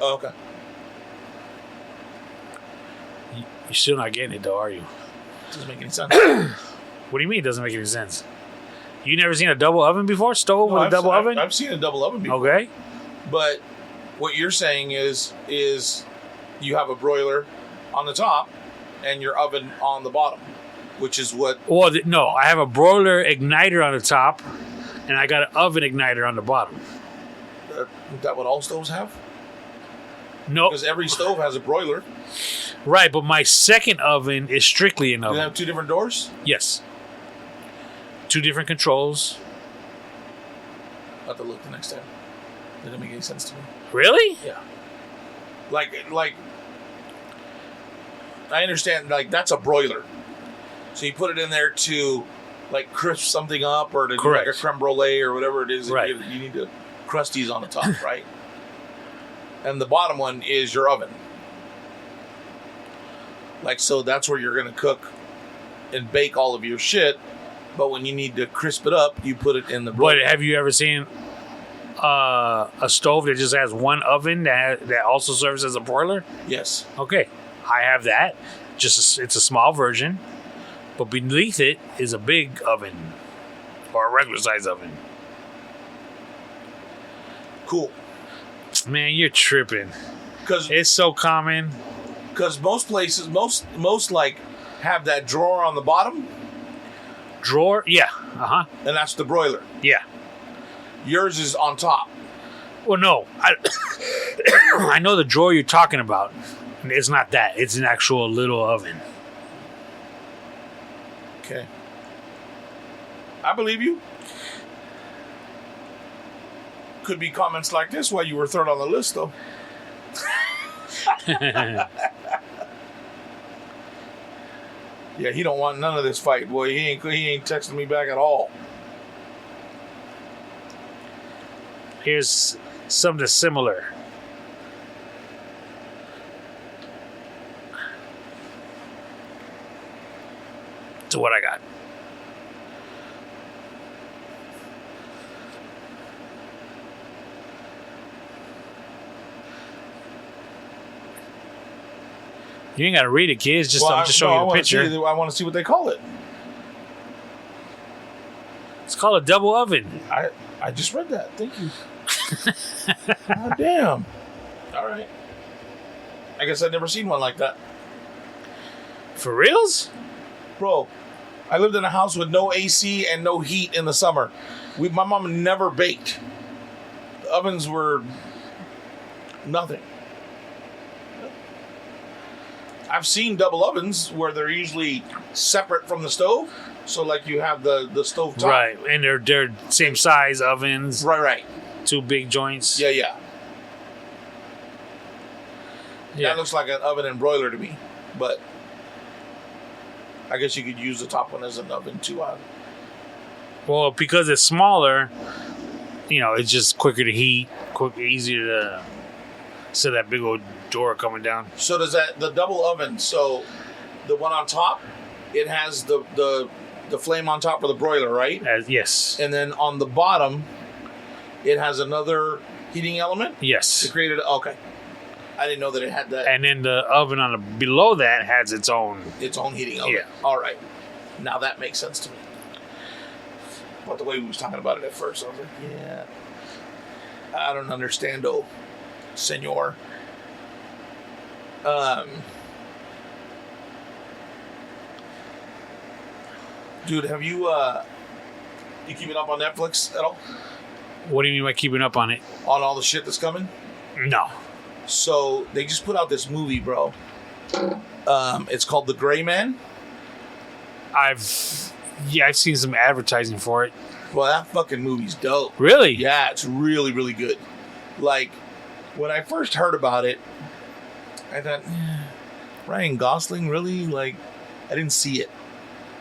Oh, okay. You're still not getting it, though, are you? Doesn't make any sense. What do you mean it doesn't make any sense? You never seen a double oven before? Stove with a double oven? I've seen a double oven before. Okay. But what you're saying is you have a broiler on the top and your oven on the bottom, which is what... Well, no, I have a broiler igniter on the top, and I got an oven igniter on the bottom. Is that what all stoves have? No. Because every stove has a broiler. Right, but my second oven is strictly an oven. Do they have two different doors? Yes. Two different controls. I'll have to look the next time. That didn't make any sense to me. Really? Yeah. Like, I understand, like, that's a broiler. So you put it in there to, like, crisp something up or to do like a creme brulee or whatever it is. Right. You need to crusties on the top, right? And the bottom one is your oven. Like, so that's where you're going to cook and bake all of your shit. But when you need to crisp it up, you put it in the broiler. But have you ever seen a stove that just has one oven that also serves as a broiler? Yes. Okay. I have that. It's a small version. But beneath it is a big oven. Or a regular size oven. Cool. Man, you're tripping. Because it's so common. Because most places, most like have that drawer on the bottom. Drawer? Yeah. Uh-huh. And that's the broiler. Yeah. Yours is on top. Well, no. I know the drawer you're talking about. It's not that. It's an actual little oven. Okay. I believe you. Could be comments like this while you were third on the list, though. Yeah, he don't want none of this fight, boy. He ain't texting me back at all. Here's something similar. To what I got. You ain't got to read it, kids. I'm just showing you the picture. I want to see what they call it. called a double oven. I just read that. Thank you. God damn. All right. I guess I've never seen one like that. For reals? Bro, I lived in a house with no AC and no heat in the summer. My mom never baked. The ovens were nothing. I've seen double ovens where they're usually separate from the stove. So, like, you have the stove top. Right, and they're same size ovens. Right. 2 big joints. Yeah. That looks like an oven and broiler to me. But I guess you could use the top one as an oven, too. Well, because it's smaller, it's just quicker to heat, easier to set that big old door coming down. So does the double oven, so the one on top, it has the flame on top of the broiler, right? Yes. And then on the bottom, it has another heating element? Yes. To create it. Okay. I didn't know that it had that. And then the oven below that has its own heating element. Yeah. All right. Now that makes sense to me. But the way we was talking about it at first, I was like, yeah, I don't understand, senor. Dude, have you keeping up on Netflix at all? What do you mean by keeping up on it? On all the shit that's coming? No. So they just put out this movie, bro. It's called The Gray Man. I've seen some advertising for it. Well, that fucking movie's dope. Really? Yeah, it's really, really good. Like, when I first heard about it, I thought, Ryan Gosling, really? Like, I didn't see it.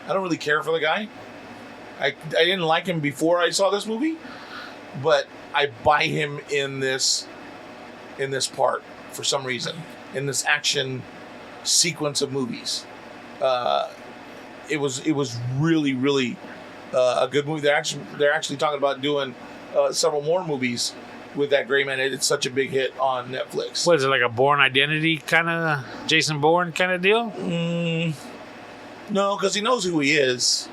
I don't really care for the guy. I didn't like him before I saw this movie, but I buy him in this part for some reason, in this action sequence of movies. It was really, really a good movie. They're actually talking about doing several more movies with that Gray Man. It's such a big hit on Netflix. What is it, like a Bourne Identity kind of Jason Bourne kind of deal? No, because he knows who he is,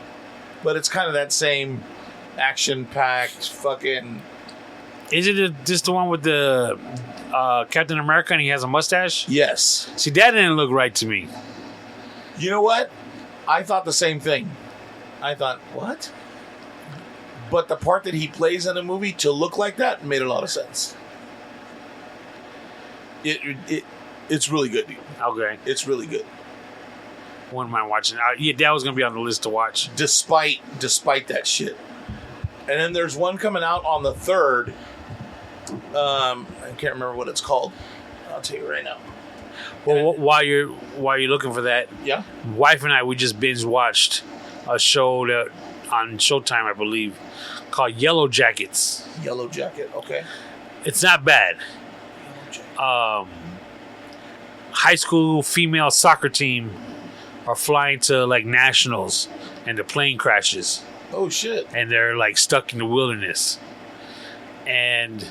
but it's kind of that same action-packed fucking. Is it just the one with the Captain America and he has a mustache? Yes. See, that didn't look right to me. You know what? I thought the same thing. I thought, what? But the part that he plays in the movie to look like that made a lot of sense. It's really good, dude. Okay. It's really good. Wouldn't mind watching. That was going to be on the list to watch. Despite that shit. And then there's one coming out on the 3rd. I can't remember what it's called. I'll tell you right now. Well, while you're looking for that, yeah, wife and I, we just binge watched a show that on Showtime, I believe, called Yellow Jackets. Yellow Jacket, okay. It's not bad. High school female soccer team are flying to like nationals, and the plane crashes. Oh shit! And they're like stuck in the wilderness, and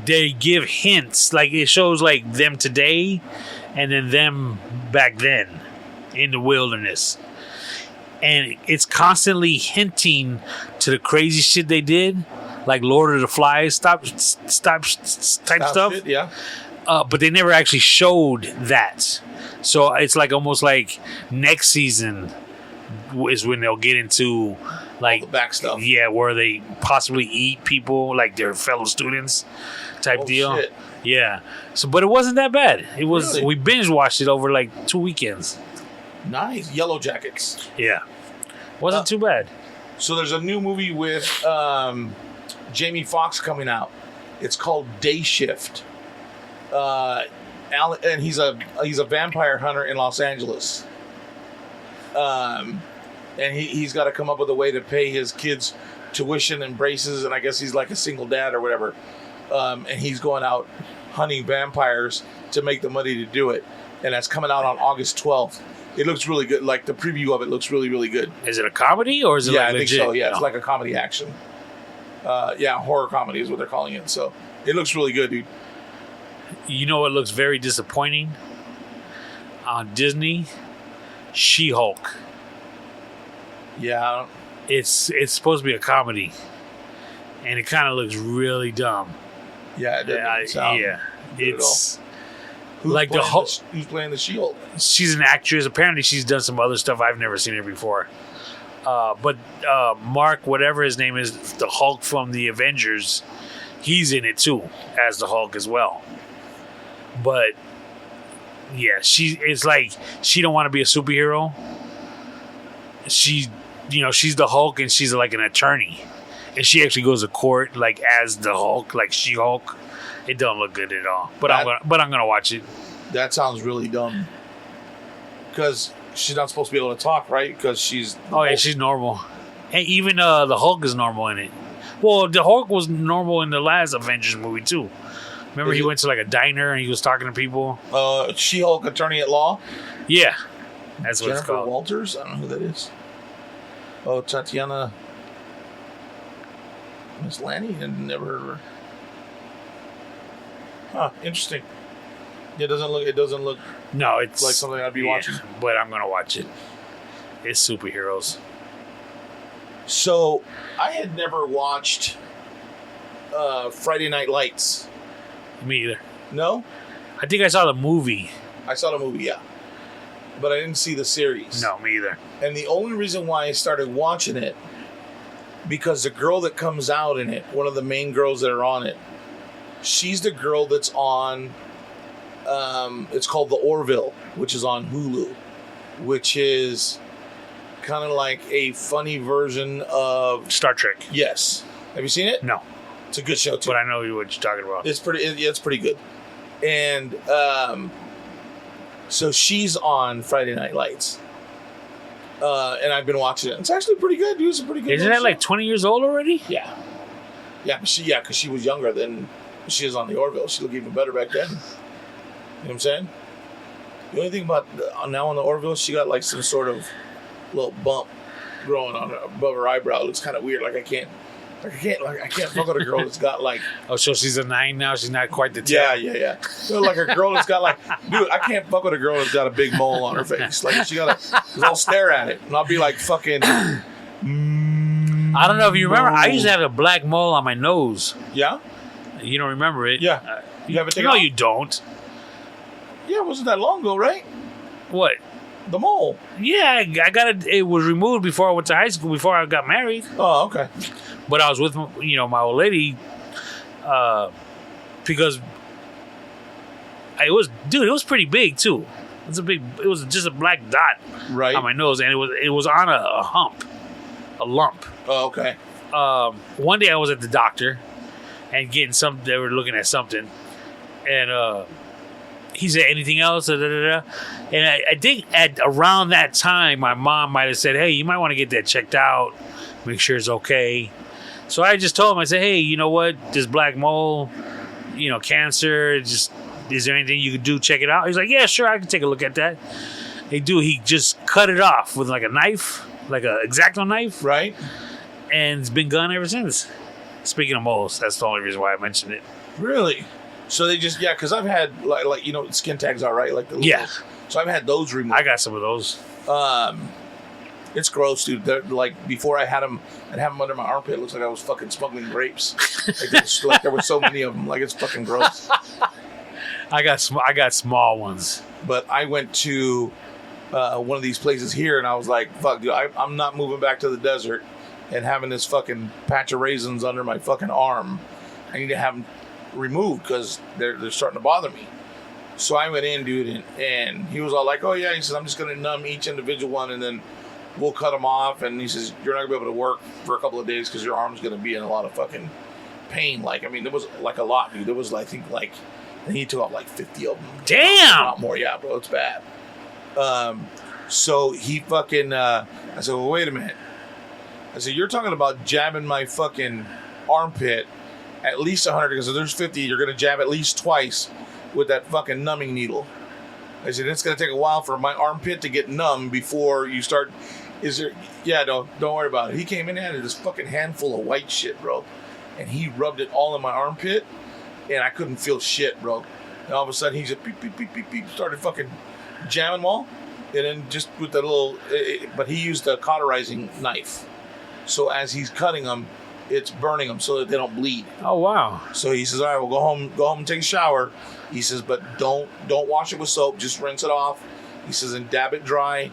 they give hints, like it shows like them today and then them back then in the wilderness, and it's constantly hinting to the crazy shit they did, like Lord of the Flies type stuff. Shit, yeah. But they never actually showed that, so it's like almost like next season is when they'll get into like all the back stuff. Yeah, where they possibly eat people, like their fellow students type deal. Shit. Yeah. So, but it wasn't that bad. It was. Really? We binge watched it over like 2 weekends. Nice. Yellow Jackets. Yeah. Wasn't too bad. So there's a new movie with Jamie Foxx coming out. It's called Day Shift. And he's a vampire hunter in Los Angeles. And he's got to come up with a way to pay his kids tuition and braces, and I guess he's like a single dad or whatever. And he's going out hunting vampires to make the money to do it. And that's coming out on August 12th. It looks really good. Like the preview of it looks really, really good. Is it a comedy or is it like legit? I think so. Yeah, it's like a comedy action. Horror comedy is what they're calling it. So it looks really good, dude. You know what looks very disappointing? On Disney, She-Hulk. Yeah, it's supposed to be a comedy, and it kind of looks really dumb. Yeah, it doesn't sound yeah, good it's at all. like the whole. Who's playing the She-Hulk? She's an actress. Apparently, she's done some other stuff. I've never seen her before. But Mark, whatever his name is, the Hulk from the Avengers, he's in it too as the Hulk as well. But yeah, it's like she don't want to be a superhero. She's the Hulk, and she's like an attorney, and she actually goes to court like as the Hulk, like She-Hulk. It don't look good at all. But I'm gonna watch it. That sounds really dumb. Because she's not supposed to be able to talk, right? Because she's... Yeah, she's normal. And even the Hulk is normal in it. Well, the Hulk was normal in the last Avengers movie, too. Remember he went to like a diner and he was talking to people? She-Hulk Attorney at Law? Yeah. That's what Jennifer it's called. Walters? I don't know who that is. Oh, Tatiana... Miss Lanny? I never... Huh, interesting. It doesn't look No, it's like something I'd be watching. But I'm gonna watch it. It's superheroes. So I had never watched Friday Night Lights. Me either. No? I think I saw the movie. I saw the movie, yeah. But I didn't see the series. No, me either. And the only reason why I started watching it, because the girl that comes out in it, one of the main girls that are on it, she's the girl that's on... it's called The Orville, which is on Hulu, which is kind of like a funny version of Star Trek. Yes. Have you seen it? No. It's a good show too. But I know what you're talking about. It's pretty good. And so she's on Friday Night Lights. And I've been watching it. It's actually pretty good, dude. It's a pretty good Isn't that show. like 20 years old already? Yeah. Yeah, because she was younger than she is on The Orville. She looked even better back then. You know what I'm saying? The only thing about now on The Orville, she got like some sort of little bump growing on her above her eyebrow. It looks kind of weird. I can't fuck with a girl that's got like. Oh, so she's a 9 now. She's not quite the 10. Yeah. So like a girl that's got like, dude, I can't fuck with a girl that's got a big mole on her face. Like she got because I'll stare at it and I'll be like fucking. I don't know if you remember. I used to have a black mole on my nose. Yeah. You don't remember it? Yeah. You have it taken No, off? you don't. Yeah, it wasn't that long ago, right? What? The mole. Yeah, I got it. It was removed before I went to high school, before I got married. Oh, okay. But I was with, my old lady, because it was pretty big too. It was just a black dot Right. on my nose, and it was on a lump. Oh, okay. One day I was at the doctor and they were looking at something, and he said, anything else? And I think at around that time, my mom might have said, hey, you might want to get that checked out, make sure it's okay. So I just told him, I said, hey, you know what? This black mole, cancer, is there anything you could do? Check it out. He's like, yeah, sure, I can take a look at that. He just cut it off with like a knife, like an X-Acto knife. Right. And it's been gone ever since. Speaking of moles, that's the only reason why I mentioned it. Really? So they just, because I've had, like skin tags are, right? Like the little, yeah. So I've had those removed. I got some of those. It's gross, dude. They're, like, before I'd have them under my armpit. It looks like I was fucking smuggling grapes. Like there were so many of them. Like, it's fucking gross. I got small ones. But I went to one of these places here, and I was like, fuck, dude, I'm not moving back to the desert and having this fucking patch of raisins under my fucking arm. I need to have them removed because they're starting to bother me. So I went in, dude, and he was all like, oh yeah, he says, I'm just going to numb each individual one and then we'll cut them off. And he says, you're not going to be able to work for a couple of days because your arm's going to be in a lot of fucking pain. Like, I mean, there was like a lot, dude. There was, I think he took off like 50 of them. Damn! A lot more, yeah, bro. It's bad. So he fucking, I said, well, wait a minute. I said, you're talking about jabbing my fucking armpit at least 100, because if there's 50, you're going to jab at least twice with that fucking numbing needle. I said, it's going to take a while for my armpit to get numb before you start. Yeah, don't worry about it. He came in and had this fucking handful of white shit, bro. And he rubbed it all in my armpit, and I couldn't feel shit, bro. And all of a sudden, he just beep, beep, beep, beep, beep, started fucking jamming them all. And then just with that little, but he used a cauterizing knife. So as he's cutting them, it's burning them so that they don't bleed. Oh wow. So he says, all right, well, go home and take a shower. He says, but don't wash it with soap. Just rinse it off. He says, and dab it dry,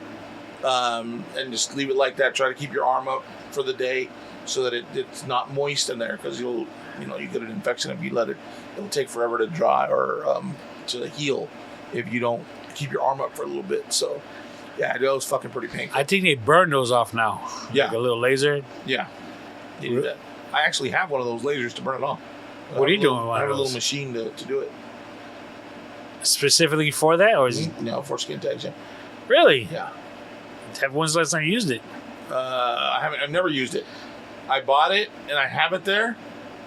and just leave it like that. Try to keep your arm up for the day so that it's not moist in there, because you get an infection if you let it. It'll take forever to dry or to heal if you don't keep your arm up for a little bit. So yeah, that was fucking pretty painful. I think they burn those off now. Yeah, like a little laser. Yeah, they do that. I actually have one of those lasers to burn it off. What are you doing? I have a little machine to do it. Specifically for that, or is it? No, for skin tags. Yeah. Really? Yeah. When's the last time you used it? I haven't. I've never used it. I bought it and I have it there.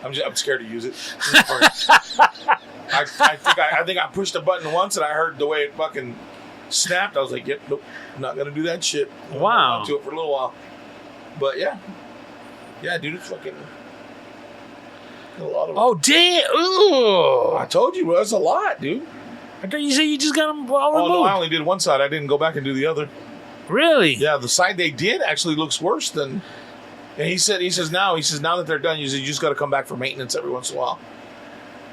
I'm scared to use it. I think I pushed a button once and I heard the way it fucking snapped. I was like, "Yep, nope, I'm not gonna do that shit." Wow. I'll do it for a little while. But yeah, dude, it's fucking a lot of. Oh damn! Ooh. I told you, bro, that's a lot, dude. I thought you said you just got them all removed. Oh no, I only did one side. I didn't go back and do the other. Really? Yeah, the side they did actually looks worse than. And he says now that they're done, you just got to come back for maintenance every once in a while.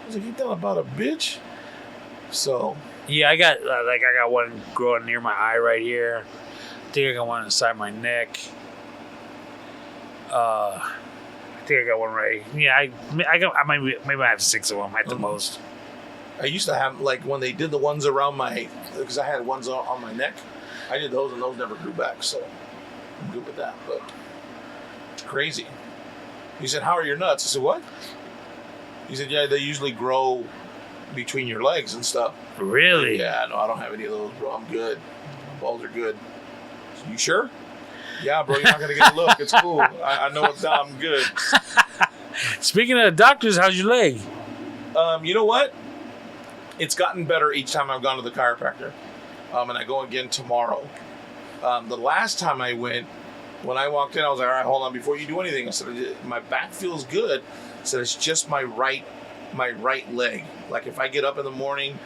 I was like, you thought about a bitch? So. Yeah, I got one growing near my eye right here. I think I got one inside my neck. I think I got one right. Yeah, I maybe I have 6 of them at the most. I used to have, like, when they did the ones around because I had ones on my neck. I did those and those never grew back, so I'm good with that. But it's crazy. He said, "How are your nuts?" I said, "What?" He said, "Yeah, they usually grow between your legs and stuff." Really? Yeah, no, I don't have any of those, bro. I'm good. My balls are good. You sure? Yeah, bro, you're not gonna get a look. It's cool. I know it's not. I'm good. Speaking of doctors, how's your leg? You know what? It's gotten better each time I've gone to the chiropractor. And I go again tomorrow. The last time I went, when I walked in, I was like, all right, hold on, before you do anything. I said, my back feels good. I said, it's just my right leg. Like, if I get up in the morning,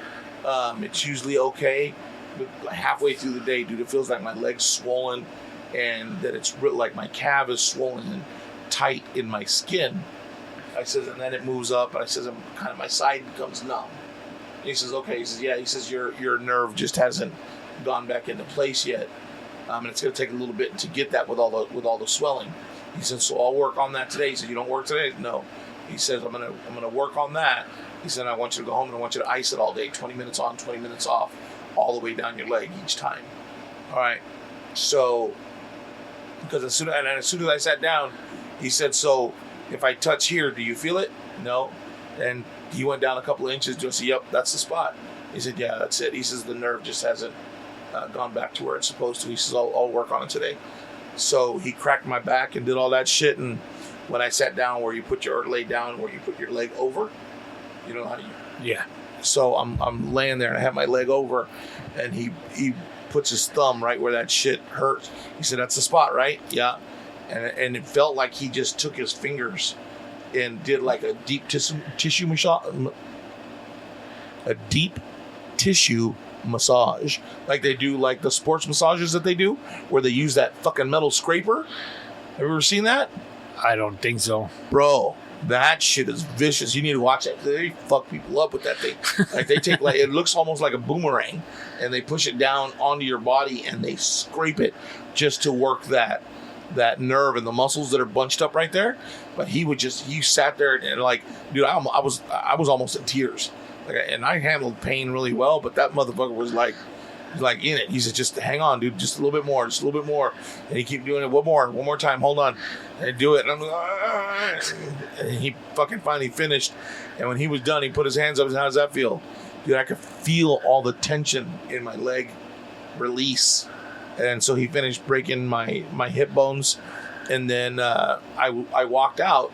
it's usually okay. But halfway through the day, dude, it feels like my leg's swollen and that it's like my calf is swollen and tight in my skin. I said, and then it moves up, and I said, my side becomes numb. He says, okay. He says, yeah. He says, your nerve just hasn't gone back into place yet, and it's going to take a little bit to get that with all the swelling. He said, so I'll work on that today. He said, you don't work today? No. He says, I'm gonna work on that. He said, I want you to go home and I want you to ice it all day, 20 minutes on, 20 minutes off, all the way down your leg each time. All right. So, because as soon as I sat down, he said, so if I touch here, do you feel it? No. And he went down a couple of inches. I said, yep, that's the spot. He said, yeah, that's it. He says, the nerve just hasn't gone back to where it's supposed to. He says, I'll work on it today. So he cracked my back and did all that shit. And when I sat down where you put your leg over, you know how you... Yeah. So I'm laying there and I have my leg over, and he puts his thumb right where that shit hurts. He said, that's the spot, right? Yeah. And it felt like he just took his fingers and did like a deep tissue massage, like they do, like the sports massages that they do, where they use that fucking metal scraper. Have you ever seen that? I don't think so, bro. That shit is vicious. You need to watch it. They fuck people up with that thing. Like they take, like, it looks almost like a boomerang, and they push it down onto your body and they scrape it just to work that nerve and the muscles that are bunched up right there. But he sat there and like, dude, I was almost in tears. Like, and I handled pain really well, but that motherfucker was like in it. He said, just hang on, dude, just a little bit more. And he keep doing it. One more time, hold on, and do it. And I'm like, ah. And he fucking finally finished. And when he was done, he put his hands up and said, how does that feel? Dude, I could feel all the tension in my leg release. And so he finished breaking my hip bones. And then I walked out.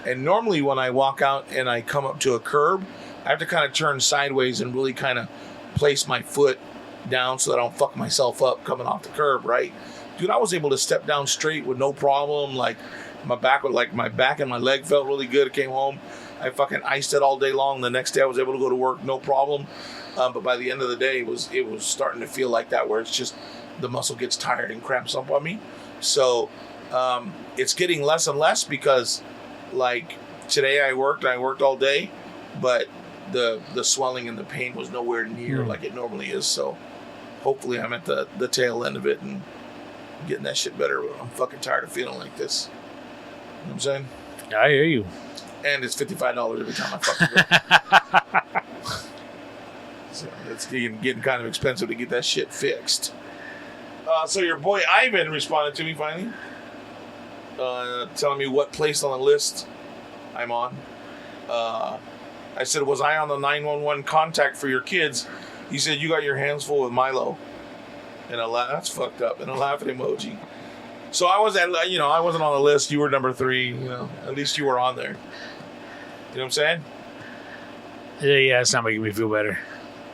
And normally when I walk out and I come up to a curb, I have to kind of turn sideways and really kind of place my foot down so that I don't fuck myself up coming off the curb, right? Dude, I was able to step down straight with no problem. Like my back and my leg felt really good. I came home, I fucking iced it all day long. The next day I was able to go to work, no problem. But by the end of the day, it was starting to feel like that, where it's just the muscle gets tired and cramps up on me. So It's getting less and less because, like, today I worked all day, but the swelling and the pain was nowhere near like it normally is. So hopefully I'm at the tail end of it and getting that shit better. I'm fucking tired of feeling like this. You know what I'm saying? I hear you. And it's $55 every time I fucking go. So it's getting kind of expensive to get that shit fixed. So your boy Ivan responded to me finally, telling me what place on the list I'm on. I said, was I on the 911 contact for your kids? He said, you got your hands full with Milo. And that's fucked up. And a laughing emoji. So I wasn't on the list. You were number 3. At least you were on there. You know what I'm saying? Yeah, it's not making me feel better.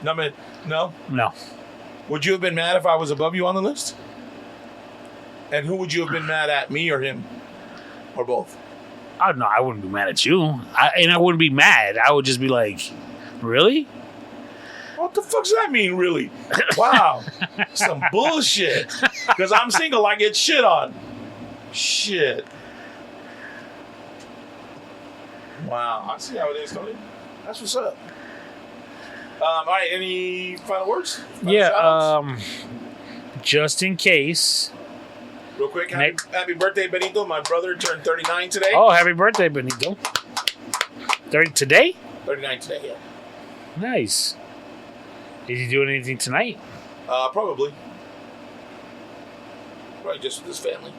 No? No. Would you have been mad if I was above you on the list? And who would you have been mad at, me or him? Or both? Oh, no, I wouldn't be mad at you. I wouldn't be mad. I would just be like, really? What the fuck does that mean, really? Wow. Some bullshit. Because I'm single, I get shit on. Shit. Wow. I see how it is, Tony. That's what's up. All right, any final words? Just in case. Real quick, happy birthday, Benito. My brother turned 39 today. Oh, happy birthday, Benito. 30 today? 39 today, yeah. Nice. Is he doing anything tonight? Probably just with his family.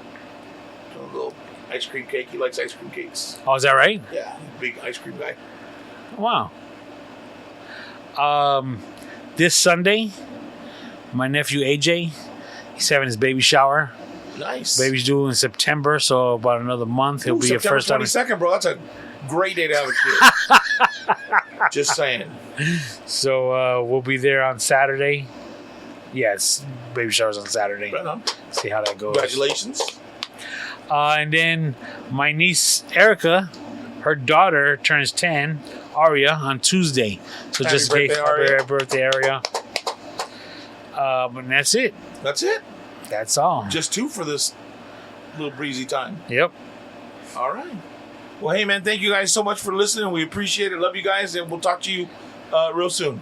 A little ice cream cake. He likes ice cream cakes. Oh, is that right? Yeah, big ice cream guy. Wow. This Sunday, my nephew AJ, he's having his baby shower. Nice. Baby's due in September, so about another month he'll be your first time. September 22nd, bro. That's a great day to have a kid. Just saying. So we'll be there on Saturday. Yes, baby shower's on Saturday. Right on. See how that goes. Congratulations. And then my niece Erica, her daughter turns 10, Aria, on Tuesday. So Happy just in case, happy birthday, Aria. And that's it. That's it? That's all. Just 2 for this little breezy time. Yep. All right. Well, hey, man, thank you guys so much for listening. We appreciate it. Love you guys, and we'll talk to you real soon.